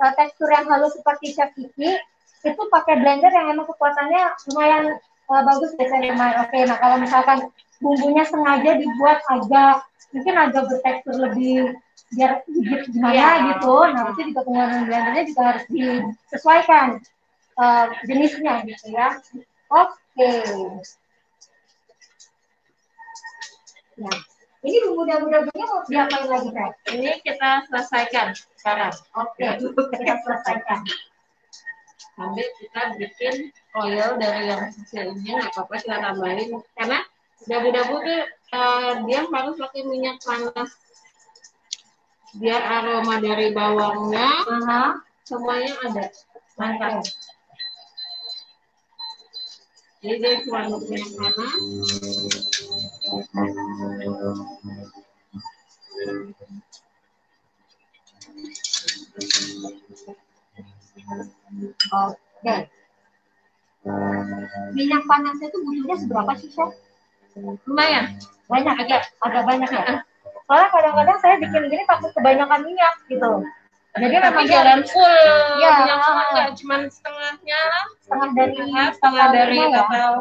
tekstur yang halus seperti Chef Kiki, itu pakai blender yang emang kekuatannya lumayan bagus biasanya. Oke, nah kalau misalkan bumbunya sengaja dibuat mungkin agak bertekstur lebih biar gigit gimana gitu, nah itu juga penggunaan blendernya juga harus disesuaikan jenisnya gitu ya. Oke. Nah, ini bumbu dabu-dabunya mau diapain lagi, Kak? Ini kita selesaikan sekarang. Oke, kita selesaikan. Sambil kita bikin oil dari yang hasil ini, nggak apa-apa kita tambahin. Karena dabu-dabu tuh dia harus pakai minyak panas. Biar aroma dari bawangnya semuanya ada. Mantap. Jadi dia cuma minyak panas. Oke. Minyak panasnya itu butuhnya seberapa sih, Chef? Lumayan. Banyak, agak banyak ya. Soalnya kadang-kadang saya bikin gini takut kebanyakan minyak gitu. Jadi memang jangan full ya, minyak semua, enggak, cuma setengahnya, setengah dari total.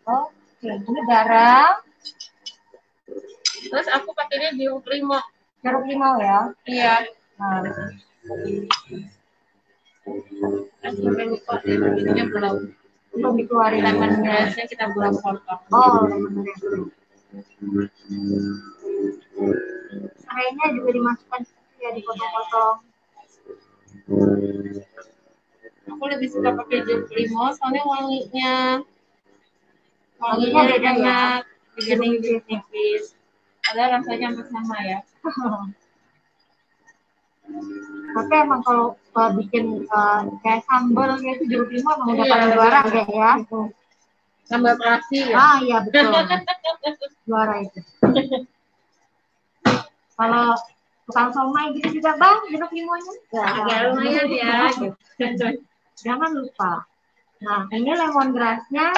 Oke, ini garam. Terus aku pakainya jeruk limau. Jeruk limau ya? Iya. Nah. Sampai lupa ininya belum dikeluarin lemon grassnya kita belum potong. Oh, lemon grass. Serainya juga dimasukkan ya, dipotong-potong. Aku lebih suka pakai jeruk limau soalnya wanginya beda enak dibanding jeruk nipis. Padahal rasanya hampir sama ya. Tapi emang kalau bikin kayak sambal itu jeruk limau emang udah paling juara ya. Sambal terasi ya. Ah iya betul. Juara itu. Kalau tukang somai gitu juga bang, jeruk limaunya. Agak lumayan ya. Jangan lupa. Nah ini lemon grassnya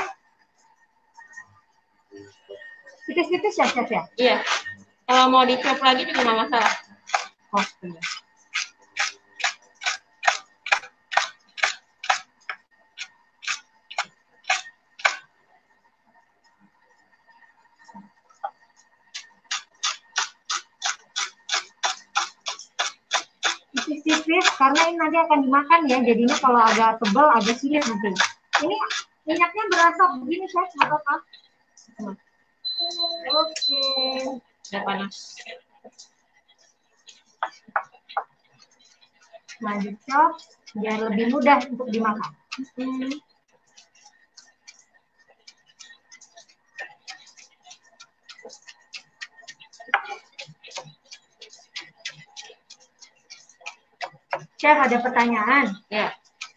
tipis-tipis ya chef ya? Iya. Kalau mau dicop lagi juga nggak masalah. Oke. Tipis-tipis karena ini nanti akan dimakan ya, jadinya kalau agak tebal agak sulit nanti. Ini minyaknya berasap begini chef, nggak apa-apa. Oke, Udah panas. lanjut chef, biar lebih mudah untuk dimakan. Chef ada pertanyaan. Ya.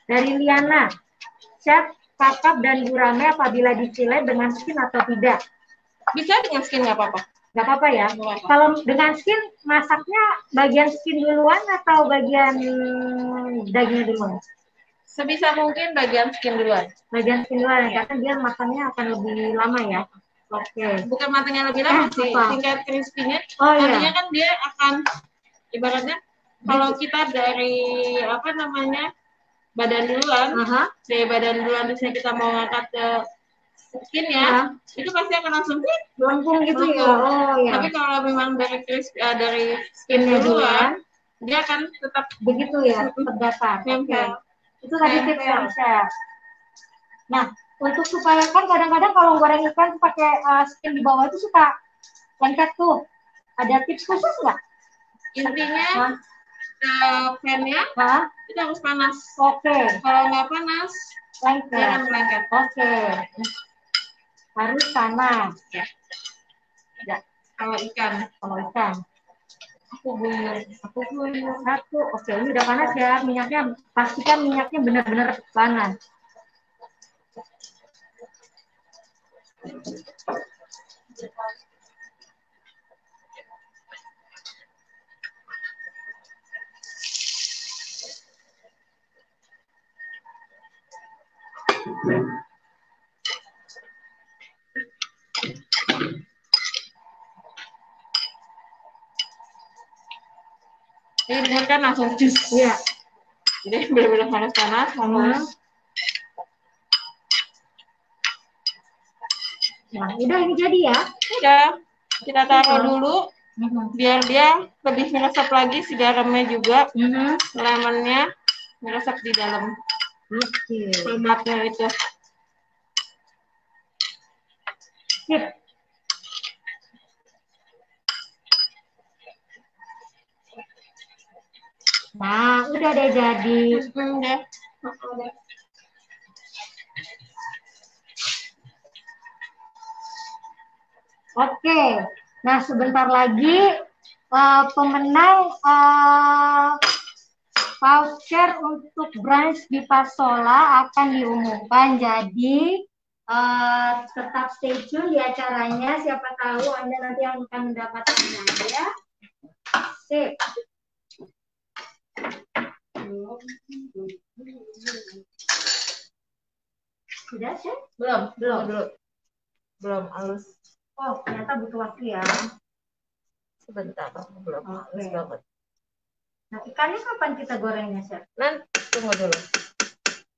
Dari Liana, chef kakap dan gurame apabila dipilih dengan skin atau tidak? Bisa dengan skin nggak apa-apa. Nggak apa-apa ya. Kalau dengan skin masaknya bagian skin duluan atau bagian dagingnya duluan? Sebisa mungkin bagian skin duluan. Bagian skin duluan ya, karena dia makannya akan lebih lama ya. Oke. Bukan matangnya lebih lama sih, tingkat crispy-nya. Artinya kan dia akan ibaratnya kalau kita dari apa namanya badan duluan, dari badan duluan misalnya kita mau ngangkat ke skin ya, itu pasti akan langsung melengkung gitu ya. Oh ya. Tapi kalau memang dari crispy dari skinnya duluan, dia akan tetap begitu ya, terdatar. Nempel. Itu tadi tips yang chef. Nah, untuk supaya kan kadang-kadang kalau goreng ikan pakai skin di bawah itu suka lengket tuh. Ada tips khusus nggak? Intinya pan-nya itu harus panas. Oke. Kalau nggak panas, lengket. Dia akan lengket. Oke. Harus panas. Ya. Ya. Kalau ikan. Aku guyur satu. Oke, ini udah panas ya minyaknya. Pastikan minyaknya benar-benar panas. Ini benar kan langsung jus. Iya. Jadi benar-benar panas-panas. Nah, udah ini jadi ya? Udah. Kita taruh dulu. Biar dia lebih meresap lagi si garamnya juga. Lemonnya meresap di dalam. Lemaknya itu. Sip. Nah, udah deh jadi. Udah. Oke. Nah, sebentar lagi pemenang voucher untuk brunch di Pasola akan diumumkan. Jadi tetap stay tune di acaranya. Siapa tahu Anda nanti yang akan mendapatkan ya. Sip. Sudah, Chef? Belum halus. Oh, ternyata butuh waktu ya. Sebentar, belum halus banget. Nah, ikannya kapan kita gorengnya, Chef? Nanti tunggu dulu.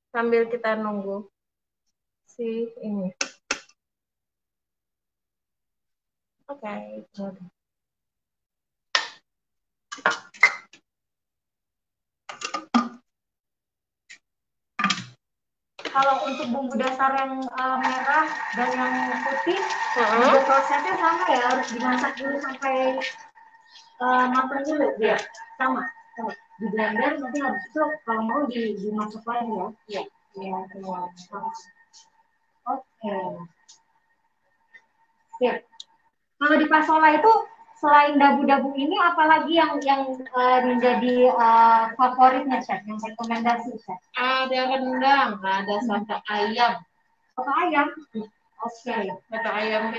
Sambil kita nunggu si ini. Oke, Kalau untuk bumbu dasar yang merah dan yang putih, juga prosesnya sama ya, harus dimasak dulu sampai matang dulu, ya? Sama. Di blender, nanti habis itu kalau mau dimasak lagi ya? Iya. Ya, semua. Oke. Ya. Kalau di Pasola itu selain dabu-dabu ini, apalagi yang menjadi favoritnya, Chef? Yang rekomendasi, Chef? Ada rendang, ada soto ayam. Soto ayam? Oke. Soto ayam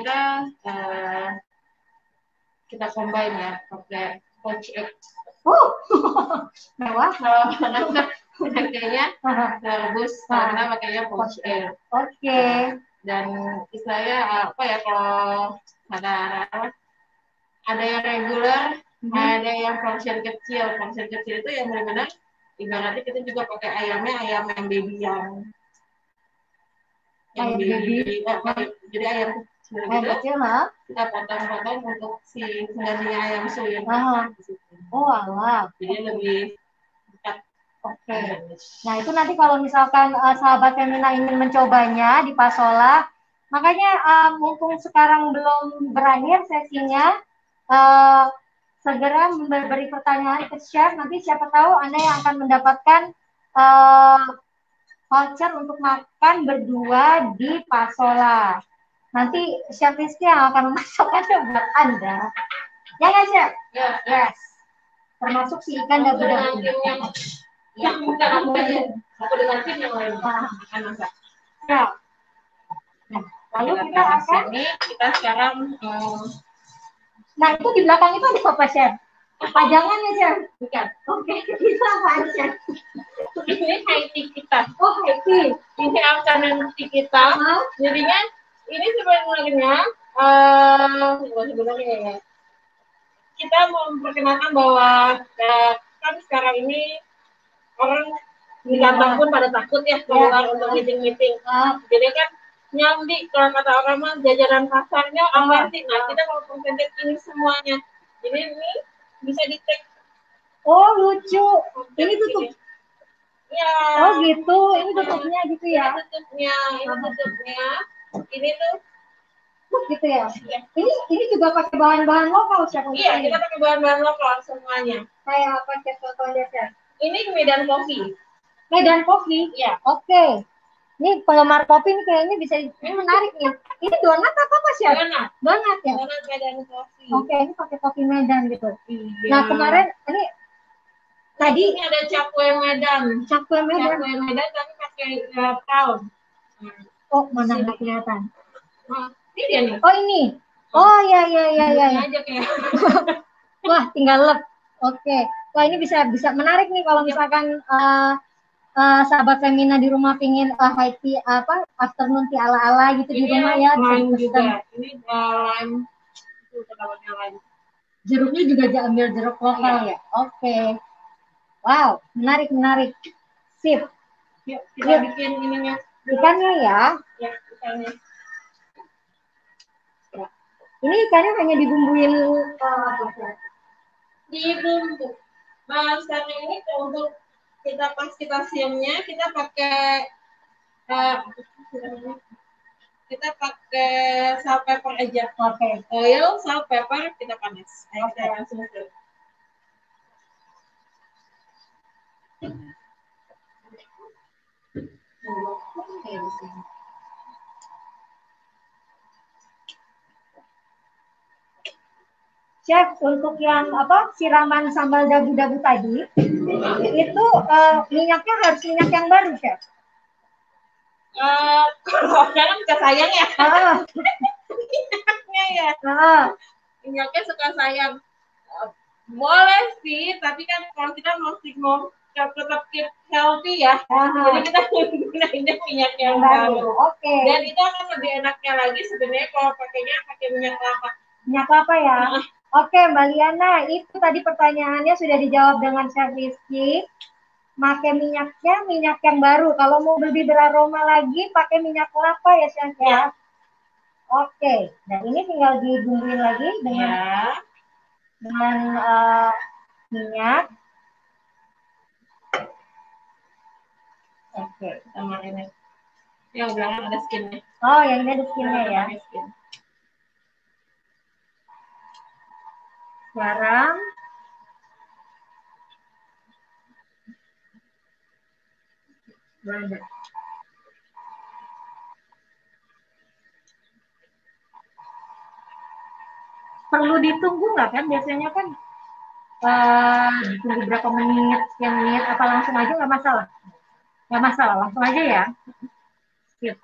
kita combine ya, pakai poached egg. Mewah. Kalau kayaknya rebus, kalau kita pakainya poached egg. Oke. Dan istilahnya apa ya, kalau ada yang regular, ada yang portion kecil. Portion kecil itu yang benar-benar ibaratnya kita juga pakai ayam yang baby yang baby. Jadi ayam kecil kita potong-potong untuk si penggantinya ayam suwir. Oh, alah. Jadi lebih dekat. Oke. Nah, itu nanti kalau misalkan sahabat Femina ingin mencobanya di Pasola, makanya mumpung sekarang belum berakhir sesinya, segera memberi pertanyaan ke Chef. Nanti siapa tahu Anda yang akan mendapatkan voucher untuk makan berdua di Pasola. Nanti Chef Rizky yang akan memasakkannya buat Anda. Ya nggak, Chef? Yes. Termasuk si ikan dabu-dabu. Ya, bukan aku aja. Aku dengan tim yang lain akan masak. Ya. Nah, lalu kita sekarang nah, itu di belakang itu ada apa, Chef? Pajangan ya, Chef? Bukan. Oke, itu apaan, Chef? Ini high tea kita. Oh, high tea. Ini afternoon tea kita. Jadinya ini sebenarnya ya. Kita mau memperkenalkan bahwa kan sekarang ini orang di kantor pun pada takut ya keluar untuk meeting. Jadi kan nyambi, kalau kata orang mah jajaran pasarnya apa sih? Nah, kita mau presentasi ini semuanya. Jadi ini bisa di-tag. Oh, lucu. Ini tutup. Ya. Oh, gitu. Ini tutupnya gitu ya. Ini tutupnya. Ini tuh gitu ya. Ini juga pakai bahan-bahan lokal, Chef. Iya, kita pakai bahan-bahan lokal semuanya. Kayak apa, Chef? Contohnya, Chef? Ini Medan Coffee. Medan Coffee? Iya. Oke. Ini penggemar kopi ini kayaknya bisa menarik nih. Ini donat apa Chef? Donat ya? Donat Medan Coffee. Oke, ini pakai kopi Medan gitu. Iya. Nah, kemarin ini tadi ini ada cakwe Medan. Cakwe Medan tapi pakai pound. Oh, mana nggak kelihatan? Ini dia nih. Oh, ini. Oh, ya. Aja kayak. Wah, tinggal lep. Oke. Wah, ini bisa menarik nih kalau misalkan sahabat Femina di rumah pingin high tea afternoon tea ala-ala gitu ini di rumah ya. Lime juga. Ini lime. Itu ketawanya lime. Jeruknya juga diambil jeruk lokal ya. Oke. Wow, menarik. Sip. Yuk, kita bikin ininya. Ikannya ya. Ya, ikannya. Ya. Ini ikannya hanya dibumbuin dibumbu. Sekarang ini untuk kita siamnya kita pakai salt pepper aja. Oke. Oil, salt pepper kita panas. Kita langsung ke. Chef, untuk yang siraman sambal dabu-dabu tadi, itu minyaknya harus minyak yang baru, Chef. Kalau sekarang suka sayang ya. Minyaknya ya. Minyaknya suka sayang. Boleh sih, tapi kan kalau kita mau tetap keep healthy ya. Jadi kita gunainnya minyak yang baru. Oke. Dan itu akan lebih enaknya lagi sebenarnya kalau pakainya pakai minyak kelapa. Minyak kelapa ya. Oke, Mbak Liana, itu tadi pertanyaannya sudah dijawab dengan Chef Rizky. Pakai minyaknya minyak yang baru. Kalau mau lebih beraroma lagi, pakai minyak kelapa ya, Chef ya. Oke, dan ini tinggal dibumbuin lagi dengan minyak. Oke, sama ini. Yang belakang ada skinnya. Oh, yang ini ada skinnya ya. Skin. Garam. Blender. Perlu ditunggu nggak kan? Biasanya kan ditunggu berapa menit, sekian menit, apa langsung aja nggak masalah? Nggak masalah, langsung aja ya. Sip.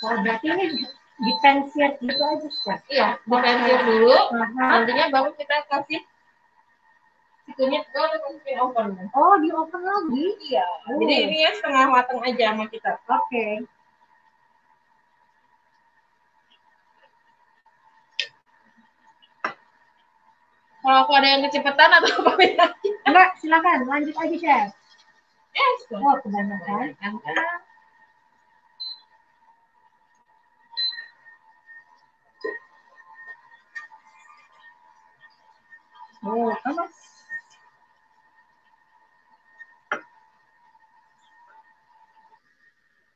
Oh, berarti ini dipensir gitu aja, Chef? Iya, dipensir dulu. Nantinya baru kita kasih itunya di oven. Oh, di oven lagi? Iya. Jadi ini ya setengah matang aja sama kita. Oke. Kalau aku ada yang kecepatan atau apa bedanya? Enggak, silakan lanjut aja, Chef. Yes. Oh, kebanyakan. Oh, panas.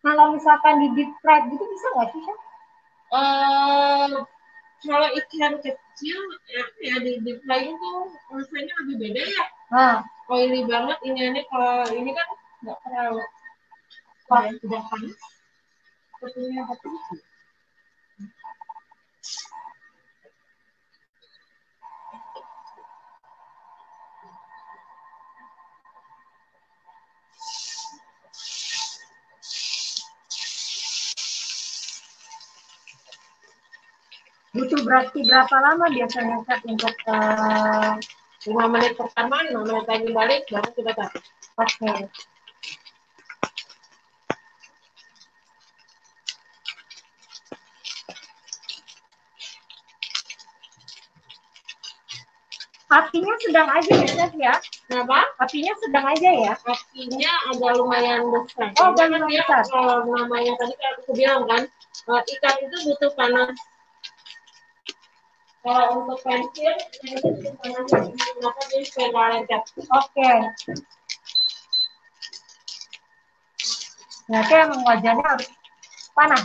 Kalau misalkan di deep fried gitu bisa nggak sih, Chef? Kalau ikan kecil ya di deep fry itu rasanya lebih beda ya. Oily banget ini kalau ini kan nggak terlalu. Udah panas. Sepertinya hati. Butuh berarti berapa lama biasanya Chef untuk 5 menit pertama, 5 menit lagi balik baru kita taruh. Oke. Apinya sedang aja ya, Chef ya? Kenapa? Apinya sedang aja ya? Apinya agak lumayan besar. Oh, agak lumayan besar. Kalau namanya tadi kan aku bilang kan, ikan itu butuh panas. Kalau untuk pensir, itu butuh panas. Kenapa dia supaya nggak lengket? Oke. Berarti emang wajannya harus panas.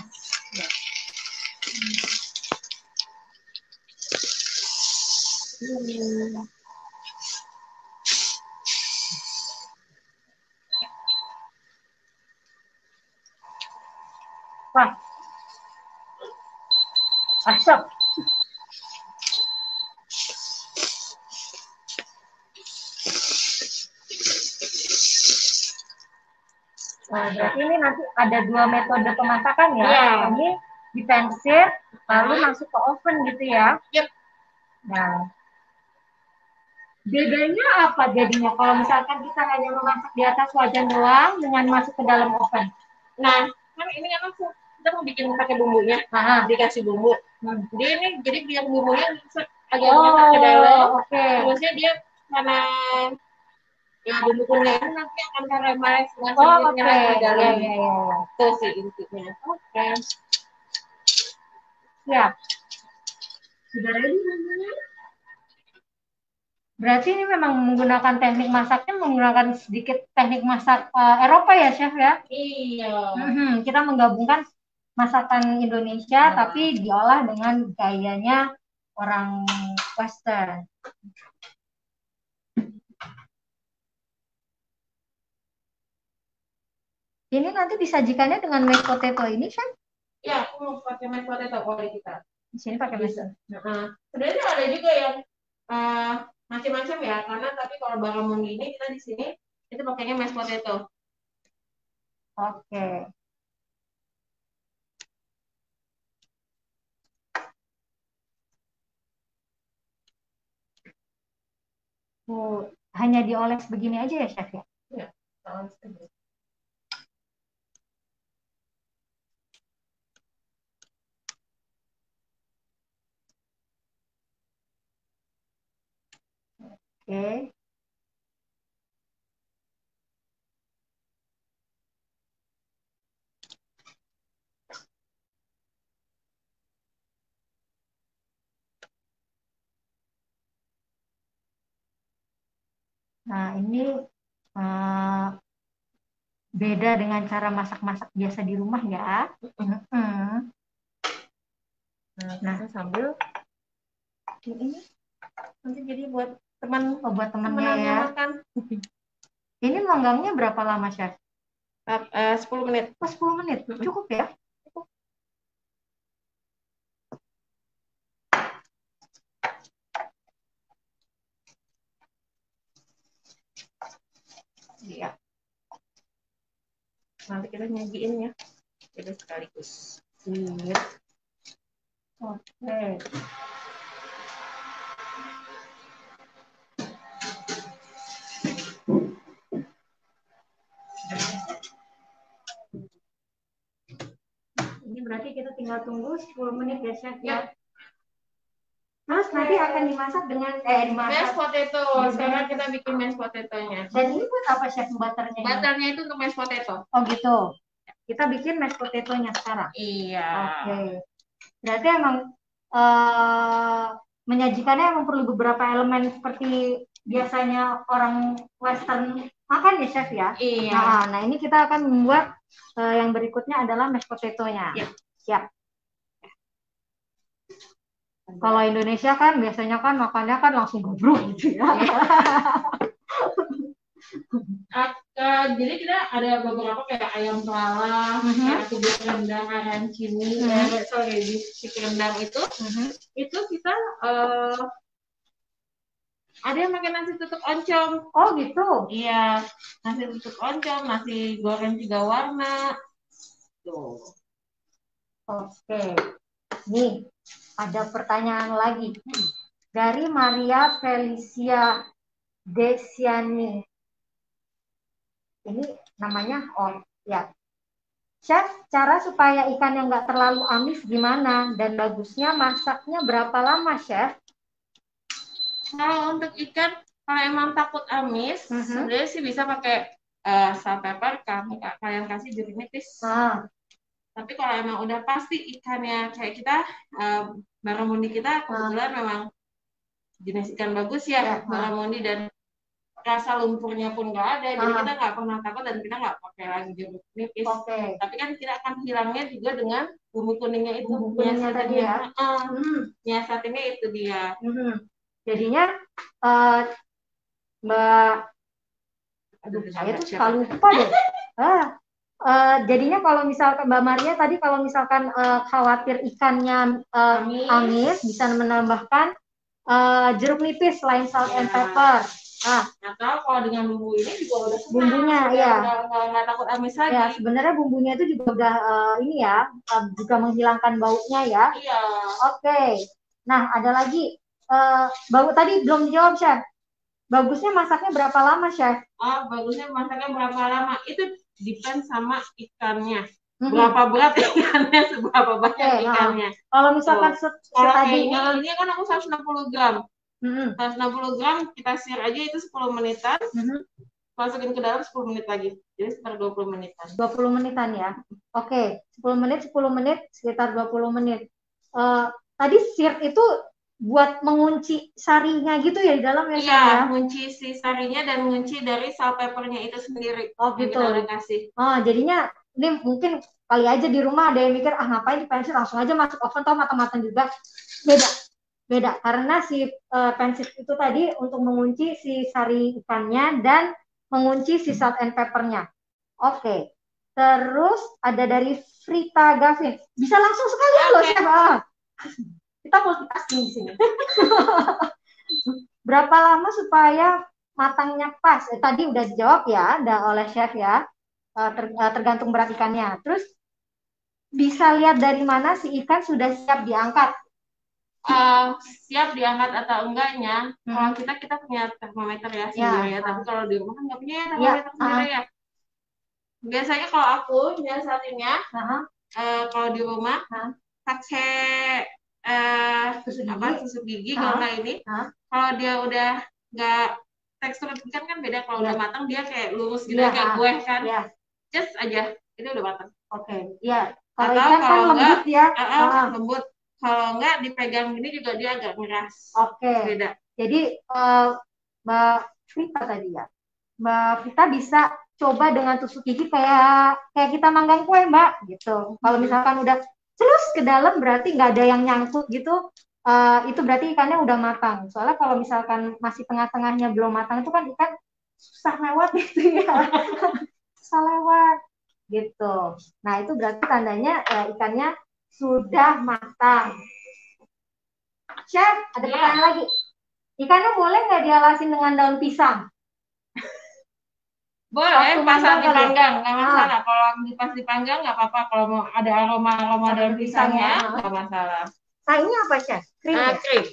Wah, asap. Nah, berarti ini nanti ada 2 metode pemasakan ya. Ini dipensir, lalu masuk ke oven gitu ya. Yep. Nah, bedanya apa jadinya kalau misalkan kita hanya memasak di atas wajan doang dengan masuk ke dalam oven? Nah, kan ini kan kita mau bikin pakai bumbunya, dikasih bumbu. Jadi biar bumbunya agak nyata ke dalam. Terusnya dia karena ya bumbu kuning nanti akan karamelis dengan sendirinya di dalam. Itu sih intinya. Oke. Siap. Sudah ready bumbunya? Berarti ini memang menggunakan teknik masaknya menggunakan sedikit teknik masak Eropa ya, Chef ya? Iya. Kita menggabungkan masakan Indonesia tapi diolah dengan gayanya orang Western. Ini nanti disajikannya dengan mashed potato ini, Chef? Ya, aku mau pakai mashed potato oleh kita. Di sini pakai mashed. Sebenarnya ada juga yang macam-macam ya, karena tapi kalau barramundi ini kita di sini itu pakainya mashed potato. Oke. Oh, hanya dioles begini aja ya, Chef ya? Ya. Oke. Nah, ini beda dengan cara masak-masak biasa di rumah ya. Nah, sambil ini nanti jadi buat teman buat temannya ya. makan. Ini manggangnya berapa lama, Chef? 10 menit. 10 menit, cukup ya? Iya. Nanti kita nyajiin ya. Jadi sekaligus. Oke. Ini berarti kita tinggal tunggu 10 menit ya, Chef ya. Terus nanti akan dimasak dengan mashed potato. Sekarang kita bikin mashed potato-nya. Dan ini buat apa, Chef, butternya? Butternya itu untuk mashed potato. Oh gitu. Kita bikin mashed potato-nya sekarang. Iya. Oke. Berarti emang menyajikannya emang perlu beberapa elemen seperti biasanya orang Western makan ya, Chef ya? Iya. Nah ini kita akan membuat yang berikutnya adalah mashed potato-nya. Iya. Siap. Kalau Indonesia kan biasanya kan makannya kan langsung gebruk gitu ya. Jadi kita ada beberapa kayak ayam pelala, kayak beef rendang, arancini, beef rendang itu kita ada yang pakai nasi tutuk oncom. Oh gitu. Iya, nasi tutuk oncom, nasi goreng 3 warna. Tuh. Oke. Nih, ada pertanyaan lagi. Dari Maria Felicia Desiani. Ini namanya ya. Chef, cara supaya ikan yang nggak terlalu amis gimana? Dan bagusnya masaknya berapa lama, Chef? Kalau untuk ikan, kalau emang takut amis, sebenarnya sih bisa pakai salt pepper, kalian kasih jeruk nipis. Tapi kalau emang udah pasti ikannya kayak kita, barramundi kita kebetulan memang jenis ikan bagus ya, barramundi, dan rasa lumpurnya pun nggak ada, jadi kita nggak pernah takut dan kita nggak pakai lagi jeruk nipis. Tapi kan kita akan hilangnya juga dengan bumbu kuningnya itu, kuningnya tadi ya. Nyiasatinnya itu dia. Jadinya Mbak, saya tuh suka lupa deh. Jadinya kalau misalkan Mbak Maria tadi kalau misalkan khawatir ikannya amis, bisa menambahkan jeruk nipis selain salt and pepper. Atau kalau dengan bumbu ini juga udah bumbunya ya nggak takut amis lagi. Ya, sebenarnya bumbunya itu juga udah ini ya, juga menghilangkan baunya ya. Iya. Oke. Nah, ada lagi bau tadi belum dijawab, Chef. Bagusnya masaknya berapa lama, Chef? Bagusnya masaknya berapa lama? Itu depend sama ikannya. Berapa berat ikannya, seberapa banyak ikannya. Kalau misalkan tadi ini kan aku 160 gram. 160 gram kita share aja itu 10 menitan. Masukin ke dalam 10 menit lagi. Jadi sekitar 20 menitan. 20 menitan ya. Oke, 10 menit sekitar 20 menit. Tadi sear itu buat mengunci sarinya gitu ya di dalam ya? Iya, mengunci si sarinya dan mengunci dari salt peppernya itu sendiri. Oh gitu. Yang kita kasih. Jadinya ini mungkin kali aja di rumah ada yang mikir ngapain di pensil langsung aja masuk oven atau matang-matang juga. Beda karena si pensil itu tadi untuk mengunci si sari ikannya dan mengunci si salt and peppernya. Oke. Terus ada dari Frita Gavin. Bisa langsung sekali loh, Chef. Kita multitasking di sini. Berapa lama supaya matangnya pas? Tadi udah dijawab ya, oleh Chef ya. Tergantung berat ikannya. Terus bisa lihat dari mana si ikan sudah siap diangkat. siap diangkat atau enggaknya. Kalau kita punya termometer ya sendiri ya, tapi kalau di rumah kan nggak punya termometer sendiri ya. Biasanya kalau aku nyiasatinnya, kalau di rumah pakai tusuk gigi kalau nggak ini. Kalau dia udah nggak tekstur ikan kan beda, kalau udah matang dia kayak lurus gitu kayak kue kan. Just aja itu udah matang. Iya. Kalau Atau ikan kan kalau lembut ya. lembut. Kalau enggak dipegang gini juga dia agak ngeras. Beda. Jadi Mbak Vita tadi ya. Mbak Vita bisa coba dengan tusuk gigi kayak kita manggang kue, Mbak, gitu. Kalau misalkan udah celus ke dalam berarti nggak ada yang nyangkut gitu. Itu berarti ikannya udah matang. Soalnya kalau misalkan masih tengah-tengahnya belum matang itu kan ikan susah lewat gitu ya. Susah lewat gitu. Nah, itu berarti tandanya ikannya sudah matang. Chef, ada pertanyaan lagi. Ikannya boleh nggak dialasin dengan daun pisang? Boleh, pas saat dipanggang, nggak masalah. Kalau pas dipanggang nggak apa-apa. Kalau mau ada aroma daun pisangnya, nggak masalah. Nah, ini apa, Chef? Krim. Krim.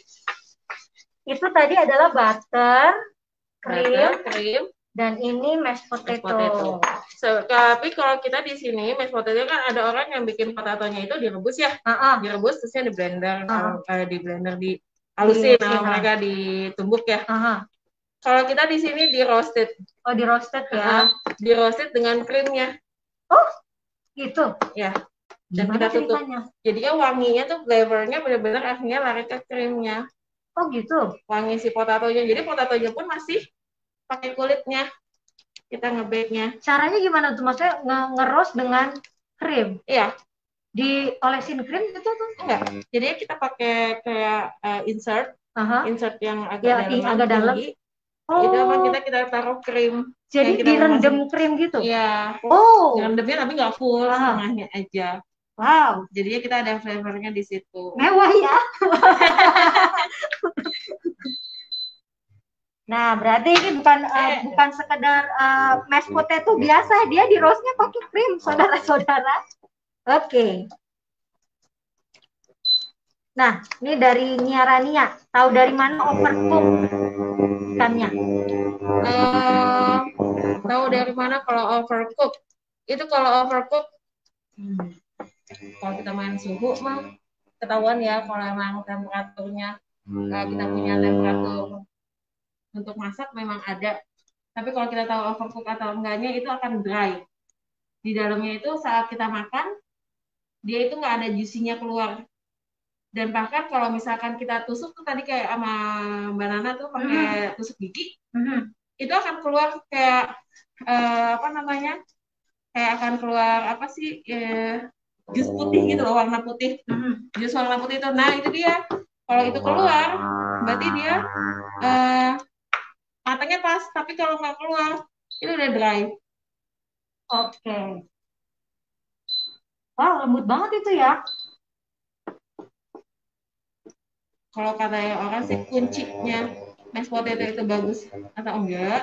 Itu tadi adalah butter, krim, dan ini mashed potato. Tapi kalau kita di sini mashed potato kan ada orang yang bikin potatonya itu direbus ya, direbus terusnya di blender, dihalusin, mereka ditumbuk ya. Kalau kita di sini di roasted. Oh, di roasted ya? Di roasted dengan krimnya. Oh, gitu? Ya. Dan kita tutup. Jadinya wanginya tuh flavornya benar-benar akhirnya lari ke krimnya. Oh, gitu? Wangi si potatonya. Jadi potatonya pun masih pakai kulitnya. Kita nge-bake-nya. Caranya gimana tuh? Maksudnya nge-roast dengan krim? Iya. Diolesin krim gitu tuh? Enggak. Jadi kita pakai kayak insert yang agak dalam. Tinggi. Itu apa kita taruh krim. Jadi direndam krim gitu? Iya. Direndamnya tapi nggak full, setengahnya aja. Wow. Jadinya kita ada flavornya di situ. Mewah ya. Nah, berarti ini bukan sekedar mashed potato biasa, dia di roastnya pakai krim, saudara-saudara. Oke. Nah, ini dari Niarania. Tahu dari mana overcook ikannya? Tahu dari mana kalau overcook? Itu kalau overcook, kalau kita main suhu mah ketahuan ya kalau emang temperaturnya kita punya temperatur untuk masak memang ada. Tapi kalau kita tahu overcook atau enggaknya itu akan dry. Di dalamnya itu saat kita makan dia itu nggak ada juicy-nya keluar. Dan bahkan kalau misalkan kita tusuk tuh tadi kayak sama Mbak Nana tuh pakai tusuk gigi, itu akan keluar kayak kayak akan keluar apa sih jus putih gitu loh, warna putih, jus warna putih itu. Nah itu dia, kalau itu keluar berarti dia matangnya pas. Tapi kalau nggak keluar itu udah dry. Oke. Wah, lembut banget itu ya. Kalau kata orang sih kuncinya mashed potato itu bagus atau enggak,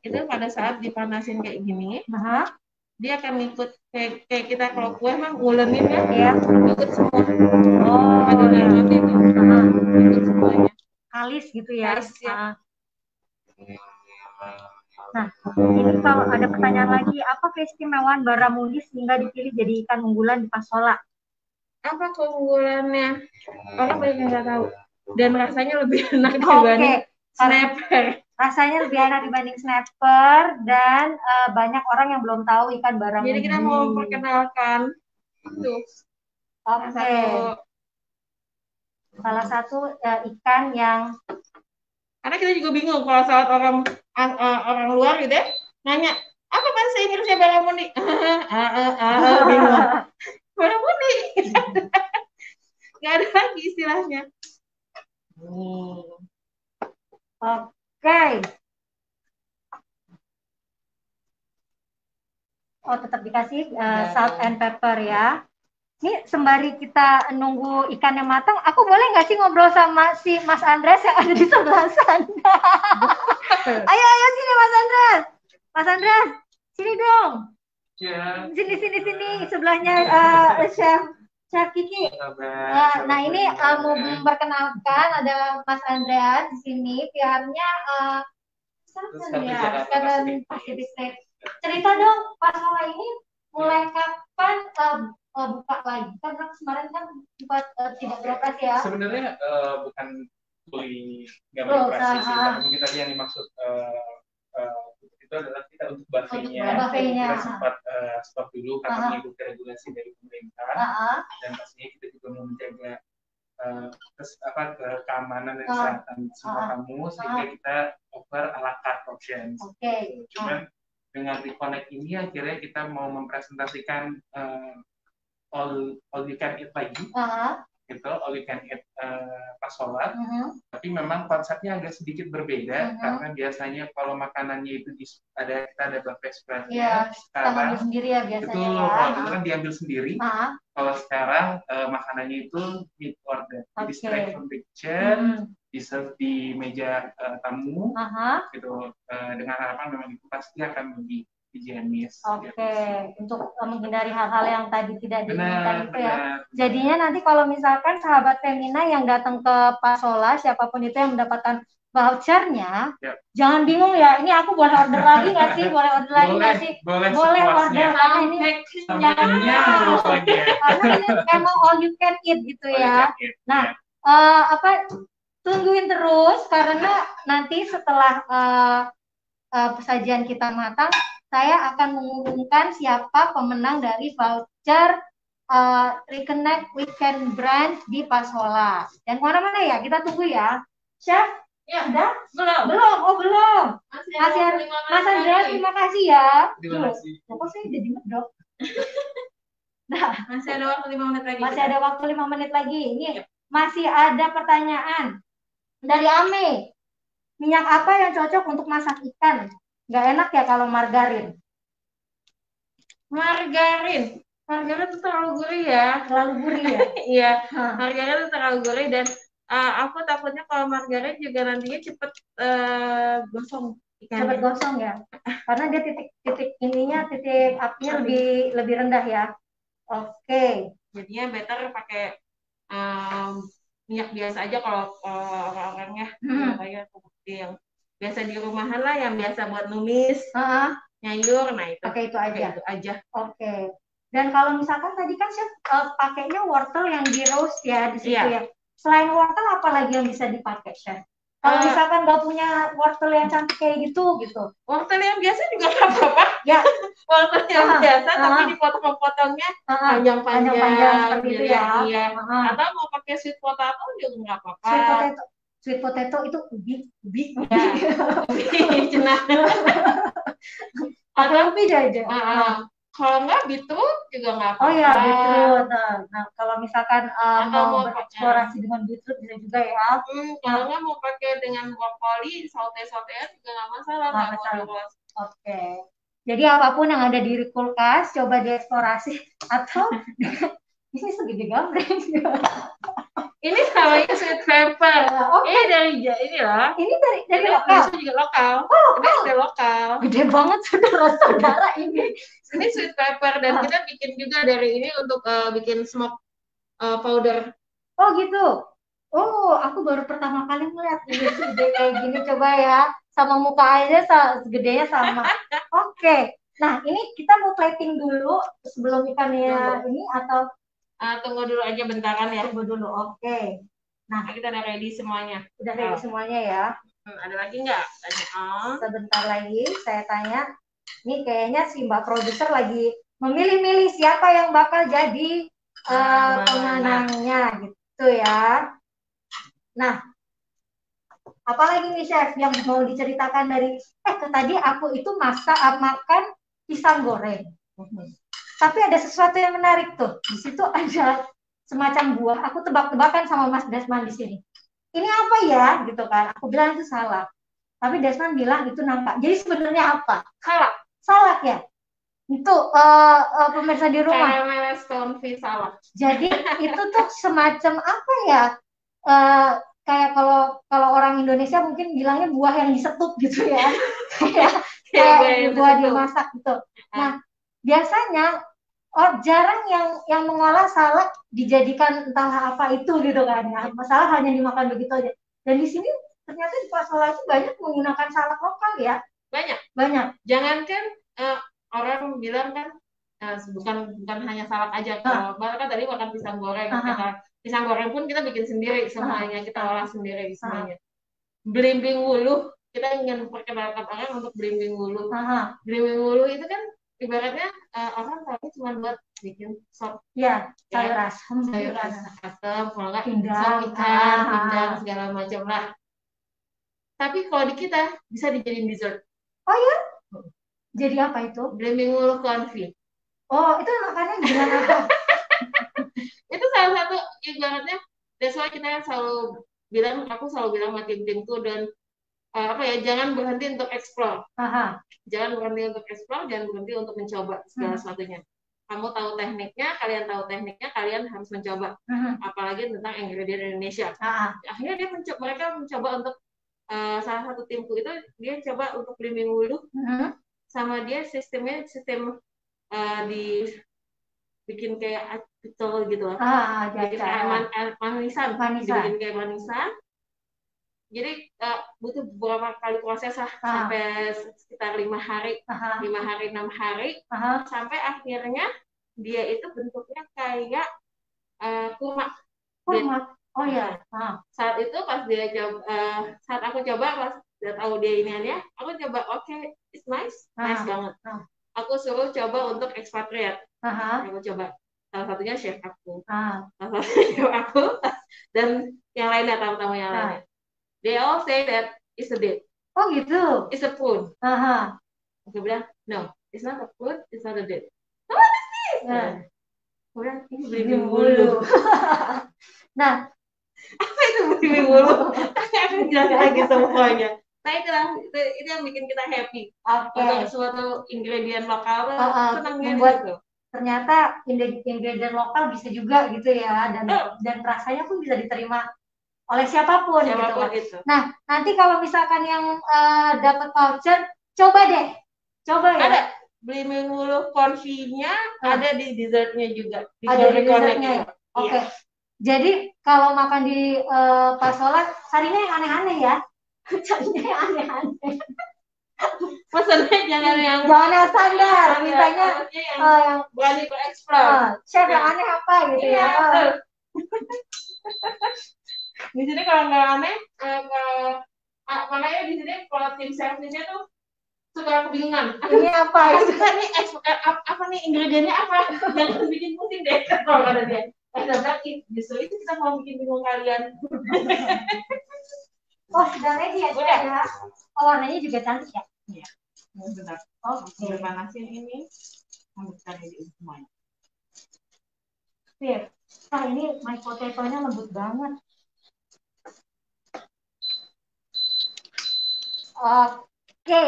itu pada saat dipanasin kayak gini, dia akan ngikut kayak kita kalau kue mah ngulenin ya, ngikut semua. Pada nanti itu ngikut semuanya. Kalis gitu ya. Kalis, ya. Nah, ini kalau ada pertanyaan lagi, apa keistimewaan barramundi sehingga dipilih jadi ikan unggulan di Pasola? Apa keunggulannya? Orang banyak yang nggak tahu. Dan rasanya lebih enak dibanding snapper. Rasanya lebih enak dibanding snapper dan banyak orang yang belum tahu ikan barramundi. Jadi kita mau memperkenalkan itu. Salah satu ikan yang. Karena kita juga bingung kalau saat orang luar gitu ya nanya apa bahasa Inggrisnya barramundi? Bingung. Barramundi. Nggak ada lagi istilahnya. Oke. Oh, tetap dikasih salt and pepper ya. Ini sembari kita nunggu ikannya matang, aku boleh nggak sih ngobrol sama si Mas Andres yang ada di sebelah sana? Ayo sini Mas Andres. Mas Andres, sini dong. Ya. Sini sebelahnya Chef Chef Kiki. Kabar, Nah ini selamat mau pagi. memperkenalkan ada Mas Andreas di sini. PR-nya Terus silakan ya, Jakarta Seven Pacific Pacific Place. Place. Cerita dong, Pak Sola ini mulai kapan buka lagi? Karena kemarin kan sempat tidak beroperasi ya. Sebenarnya bukan fully nggak Oh, beroperasi sih, karena mungkin tadi yang dimaksud itu adalah kita untuk buffetnya. Buffetnya. Kita sempat stop dulu karena mengikuti regulasi dari pemerintah, dan pastinya kita juga mau menjaga keamanan dan kesehatan semua tamu, sehingga kita offer a la carte options. Cuman dengan reconnect ini akhirnya kita mau mempresentasikan all you can eat lagi, gitu, all you can eat pas sholat. Tapi memang konsepnya agak sedikit berbeda, karena biasanya kalau makanannya itu kita ada buffet spreadnya. Sekarang ambil sendiri ya biasanya. Betul, kalau itu kan diambil sendiri. Kalau sekarang makanannya itu mid order, jadi straight from the kitchen, di serve di meja tamu, gitu, dengan harapan memang itu pasti akan lebih higienis. Untuk menghindari hal-hal yang tadi tidak diinginkan itu ya. Benar. Jadinya nanti kalau misalkan sahabat Femina yang datang ke Pasola, siapapun itu yang mendapatkan vouchernya, jangan bingung ya, ini aku boleh order lagi nggak sih? Boleh order lagi nggak sih? Boleh order, karena ini karena ini emang all you can eat gitu ya. Nah, tungguin terus, karena nanti setelah sajian kita matang, saya akan mengumumkan siapa pemenang dari voucher Reconnect Weekend Brunch di Pasola. Dan mana-mana ya, kita tunggu ya. Chef, sudah? Belum. Oh, belum. Mas Andrea, terima kasih ya. Terima kasih. Kok saya jadi medok? Nah, masih ada waktu 5 menit lagi. Masih ada waktu 5 menit lagi. Ini masih ada pertanyaan dari Ame. Minyak apa yang cocok untuk masak ikan? Nggak enak ya kalau margarin. Margarin itu terlalu gurih ya. Terlalu gurih ya? Iya, margarin itu terlalu gurih, dan aku takutnya kalau margarin juga nantinya cepet gosong ikannya. Cepet gosong ya? Karena dia titik apinya lebih rendah ya. Oke. Jadinya better pakai minyak biasa aja kalau orang-orangnya kayak yang biasa di rumahan lah, yang biasa buat numis, nyayur, nah itu. Oke, itu aja. Oke. Dan kalau misalkan tadi kan chef pakainya wortel yang di roast ya di situ ya. Selain wortel apa lagi yang bisa dipakai chef? Kalau misalkan nggak punya wortel yang cantik kayak gitu. Wortel yang biasa juga nggak apa-apa. Ya. Wortel yang biasa tapi dipotong-potongnya panjang-panjang seperti itu ya. Iya. Atau mau pakai sweet potato juga nggak apa-apa. Sweet potato itu ubi. Ya. Ubi cenah. Atau ubi aja. Kalau nggak beetroot juga nggak apa-apa. Oh ya, beetroot. Nah, kalau misalkan mau bereksplorasi dengan beetroot bisa juga ya. Kalau nggak mau pakai dengan brokoli, saute-sautean juga nggak masalah. Oke. Jadi apapun yang ada di kulkas, coba dieksplorasi. Atau ini segede gambreng. Ini namanya sweet pepper. Ini dari ini lah. Ini dari lokal. Ini juga lokal. Ini dari lokal. Gede banget saudara-saudara ini. Ini sweet pepper, dan kita bikin juga dari ini untuk bikin smoke powder. Oh gitu. Oh, aku baru pertama kali melihat ini segede kayak gini. Coba ya, sama muka aja segedenya sama. Oke. Nah, ini kita mau plating dulu sebelum ikannya ini atau tunggu dulu aja bentaran ya. Tunggu dulu. Oke. Nah, kita udah ready semuanya. Udah ready semuanya ya. Ada lagi nggak? Sebentar lagi saya tanya. Ini kayaknya si Mbak produser lagi memilih-milih siapa yang bakal jadi pemenangnya gitu ya. Nah, apalagi nih chef yang mau diceritakan dari tadi aku itu makan pisang goreng. Tapi ada sesuatu yang menarik tuh. Di situ ada semacam buah. Aku tebak-tebakan sama Mas Desman di sini. Ini apa ya? Gitu kan. Aku bilang itu salak. Tapi Desman bilang itu nangka. Jadi sebenarnya apa? Salak ya? Itu pemirsa di rumah. Caramel stonefis salak. Jadi itu tuh semacam apa ya? Kayak kalau orang Indonesia mungkin bilangnya buah yang disetup gitu ya. kayak buah dimasak gitu. Nah, biasanya Oh, jarang yang mengolah salak dijadikan entah apa itu gitu kan ya. Masalah hanya dimakan begitu aja. Dan di sini ternyata di Pasola itu banyak menggunakan salak lokal ya. Banyak. Banyak. Jangankan orang bilang kan bukan hanya salak aja. Kalau kan tadi makan pisang goreng, pisang goreng pun kita bikin sendiri semuanya, kita olah sendiri semuanya. Belimbing wuluh, kita ingin perkenalkan orang untuk belimbing wuluh. Belimbing wuluh itu kan ibaratnya orang tahu cuma buat bikin sop. Ya, sayur asam, kalau nggak sop ikan, pindang segala macam lah. Tapi kalau di kita bisa dijadiin dessert. Oh ya? Jadi apa itu? Belimbing wuluh confit. Oh, itu makannya gimana tuh? Itu salah satu ibaratnya. That's why kita selalu bilang, aku selalu bilang sama tim-timku dan jangan berhenti untuk explore. Jangan berhenti untuk explore, jangan berhenti untuk mencoba segala sesuatunya. Kamu tahu tekniknya, kalian harus mencoba. Apalagi tentang ingredient Indonesia. Akhirnya mereka mencoba untuk salah satu timku itu dia coba untuk belimbing wuluh, sama dia sistem dibikin kayak acul gitu loh. Jadi kayak manisan. Dibikin kayak manisan. Jadi butuh beberapa kali proses lah, sampai sekitar 5 hari, 6 hari, sampai akhirnya dia itu bentuknya kayak kurma. Oh ya. Saat itu pas dia coba, saat aku coba pas dia tahu dia iniannya, aku coba it's nice banget. Aku suruh coba untuk expatriate. Aku coba salah satunya chef aku, dan yang lainnya tamu-tamu yang lainnya. They all say that it's a date. Oh gitu. It's a food. Aku bilang, no, it's not a food, it's not a date. What is this? Aku bilang, ini belimbing wuluh. Nah, apa itu belimbing wuluh? Aku akan jelaskan lagi semuanya. Nah itu yang bikin kita happy. Untuk suatu ingredient lokal senangnya gitu. Ternyata ingredient lokal bisa juga gitu ya, dan rasanya pun bisa diterima oleh siapapun gitu. Nah, nanti kalau misalkan yang dapat voucher, coba ya. Ada belimbing wuluh konfinya, ada di dessertnya juga. Ada di dessertnya ya. Oke. Jadi kalau makan di Pasola, carinya yang aneh-aneh ya. Carinya yang aneh-aneh. Pesannya jangan yang standar, mintanya yang berani bereksplor. Chef yang aneh apa gitu ya. Di sini kalau nggak aneh, makanya di sini kalau tim servisnya tuh suka kebingungan. Ini apa? Apa nih ingredientnya apa? Jangan bikin pusing deh kalau ada dia. Justru itu kita mau bikin bingung kalian. Oh, sudah ready ya? Udah. Warnanya juga cantik ya? Iya. Bentar. Udah panasin ini. Ambilkan ini semuanya. Sip. Ini my potato-nya lembut banget. Oke.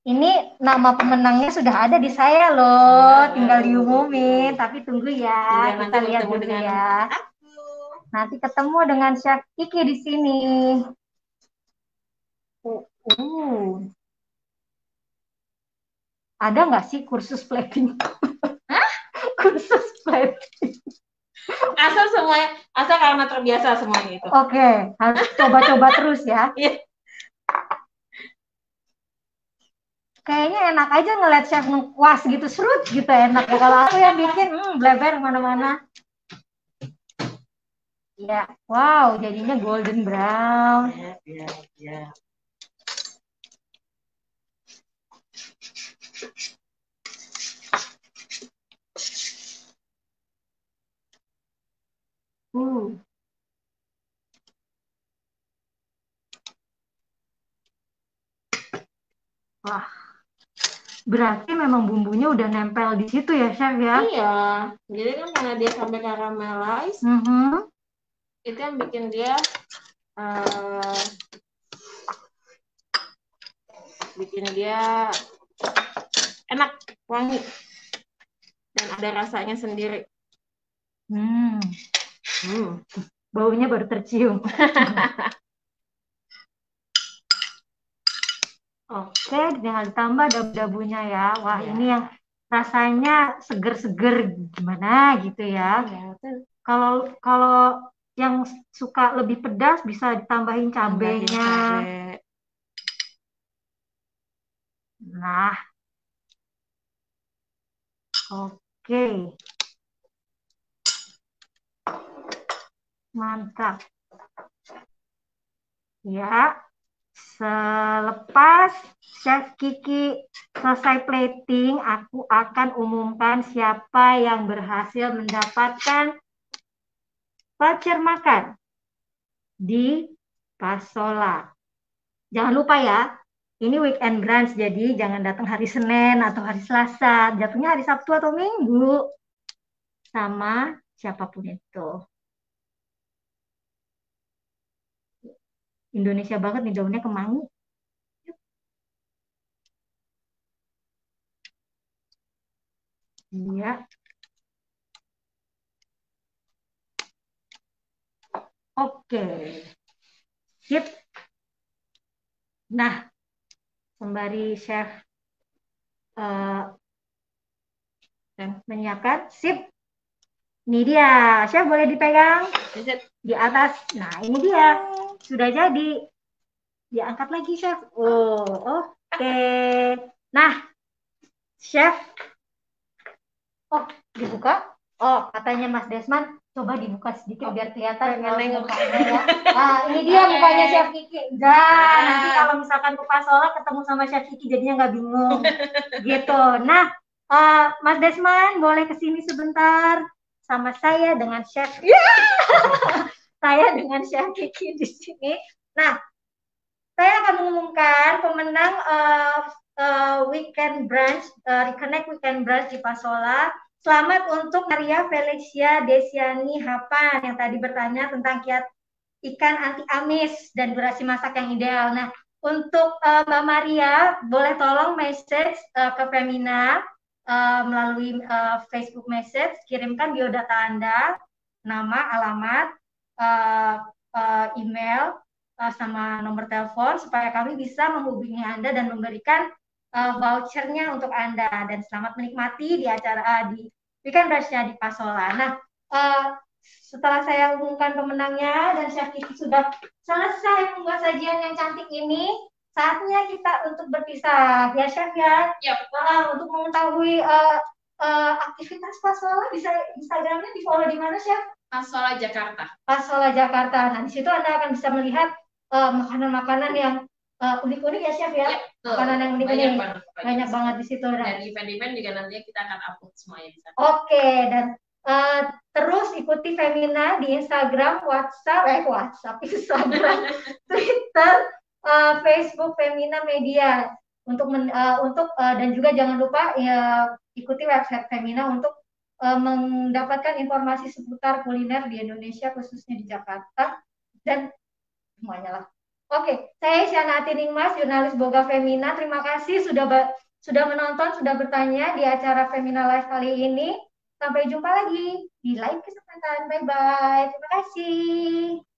Ini nama pemenangnya sudah ada di saya loh, tinggal diumumin. Tapi tunggu ya, kita lihat dulu ya. Nanti ketemu dengan Chef Kiki di sini. Ada nggak sih kursus plating? Kursus plating. Asal karena terbiasa semuanya itu. Oke, harus coba-coba terus ya. Kayaknya enak aja ngeliat chef ngekuas gitu, serut gitu enak. Kalau aku yang bikin, bleber mana-mana. Ya, wow, jadinya golden brown. Ya. Wah, berarti memang bumbunya udah nempel di situ ya, Chef ya? Iya, jadi kan karena dia sampai caramelize, itu yang bikin dia enak, wangi, dan ada rasanya sendiri. Baunya baru tercium. Oke, tinggal ditambah dabu-dabunya ya. Wah, ini yang rasanya seger-seger gimana gitu ya. Kalau kalau yang suka lebih pedas bisa ditambahin cabenya. Nah, oke. Mantap. Ya, selepas Chef Kiki selesai plating, aku akan umumkan siapa yang berhasil mendapatkan voucher makan di Pasola. Jangan lupa ya, ini weekend brunch, jadi jangan datang hari Senin atau hari Selasa. Jatuhnya hari Sabtu atau Minggu. Sama siapapun itu. Indonesia banget nih, daunnya kemangi. Iya. Oke. Sip. Nah, sembari chef menyiapkan, sip. Ini dia, chef boleh dipegang di atas. Nah, ini dia, sudah jadi. Diangkat lagi, chef. Oh, oke. Nah, chef. Oh, dibuka. Oh, katanya Mas Desman, coba dibuka sedikit biar kelihatan mukanya ya. Nah, ini dia mukanya Chef Kiki. Nanti kalau misalkan ke Pasola ketemu sama Chef Kiki jadinya nggak bingung. Gitu. Nah, Mas Desman boleh kesini sebentar sama saya dengan Chef. Saya dengan Chef Kiki di sini. Nah, saya akan mengumumkan pemenang weekend brunch, Reconnect Weekend Brunch di Pasola. Selamat untuk Maria Felicia Desiani Hapan yang tadi bertanya tentang kiat ikan anti amis dan durasi masak yang ideal. Nah, untuk Mbak Maria, boleh tolong message ke Femina melalui Facebook message, kirimkan biodata Anda, nama, alamat, email, sama nomor telepon supaya kami bisa menghubungi Anda dan memberikan vouchernya untuk Anda, dan selamat menikmati di acara di weekend brunch-nya di Pasola. Nah, setelah saya umumkan pemenangnya dan Chef Kiki sudah selesai membuat sajian yang cantik ini, saatnya kita untuk berpisah ya Chef ya. Untuk mengetahui aktivitas Pasola, bisa Instagramnya di follow di mana Chef? Pasola Jakarta. Pasola Jakarta. Nah, di situ Anda akan bisa melihat makanan-makanan yang unik-unik ya Chef ya. Makanan yang unik-unik. Banyak banget di situ. Dan event-event juga nantinya kita akan upload semuanya di sana. Oke, dan terus ikuti Femina di Instagram, Instagram, Twitter, Facebook Femina Media untuk dan juga jangan lupa ya ikuti website Femina untuk mendapatkan informasi seputar kuliner di Indonesia, khususnya di Jakarta dan semuanya lah. Oke, saya Isyana Atiningmas, jurnalis Boga Femina. Terima kasih sudah menonton, sudah bertanya di acara Femina Live kali ini. Sampai jumpa lagi di lain kesempatan. Bye-bye. Terima kasih.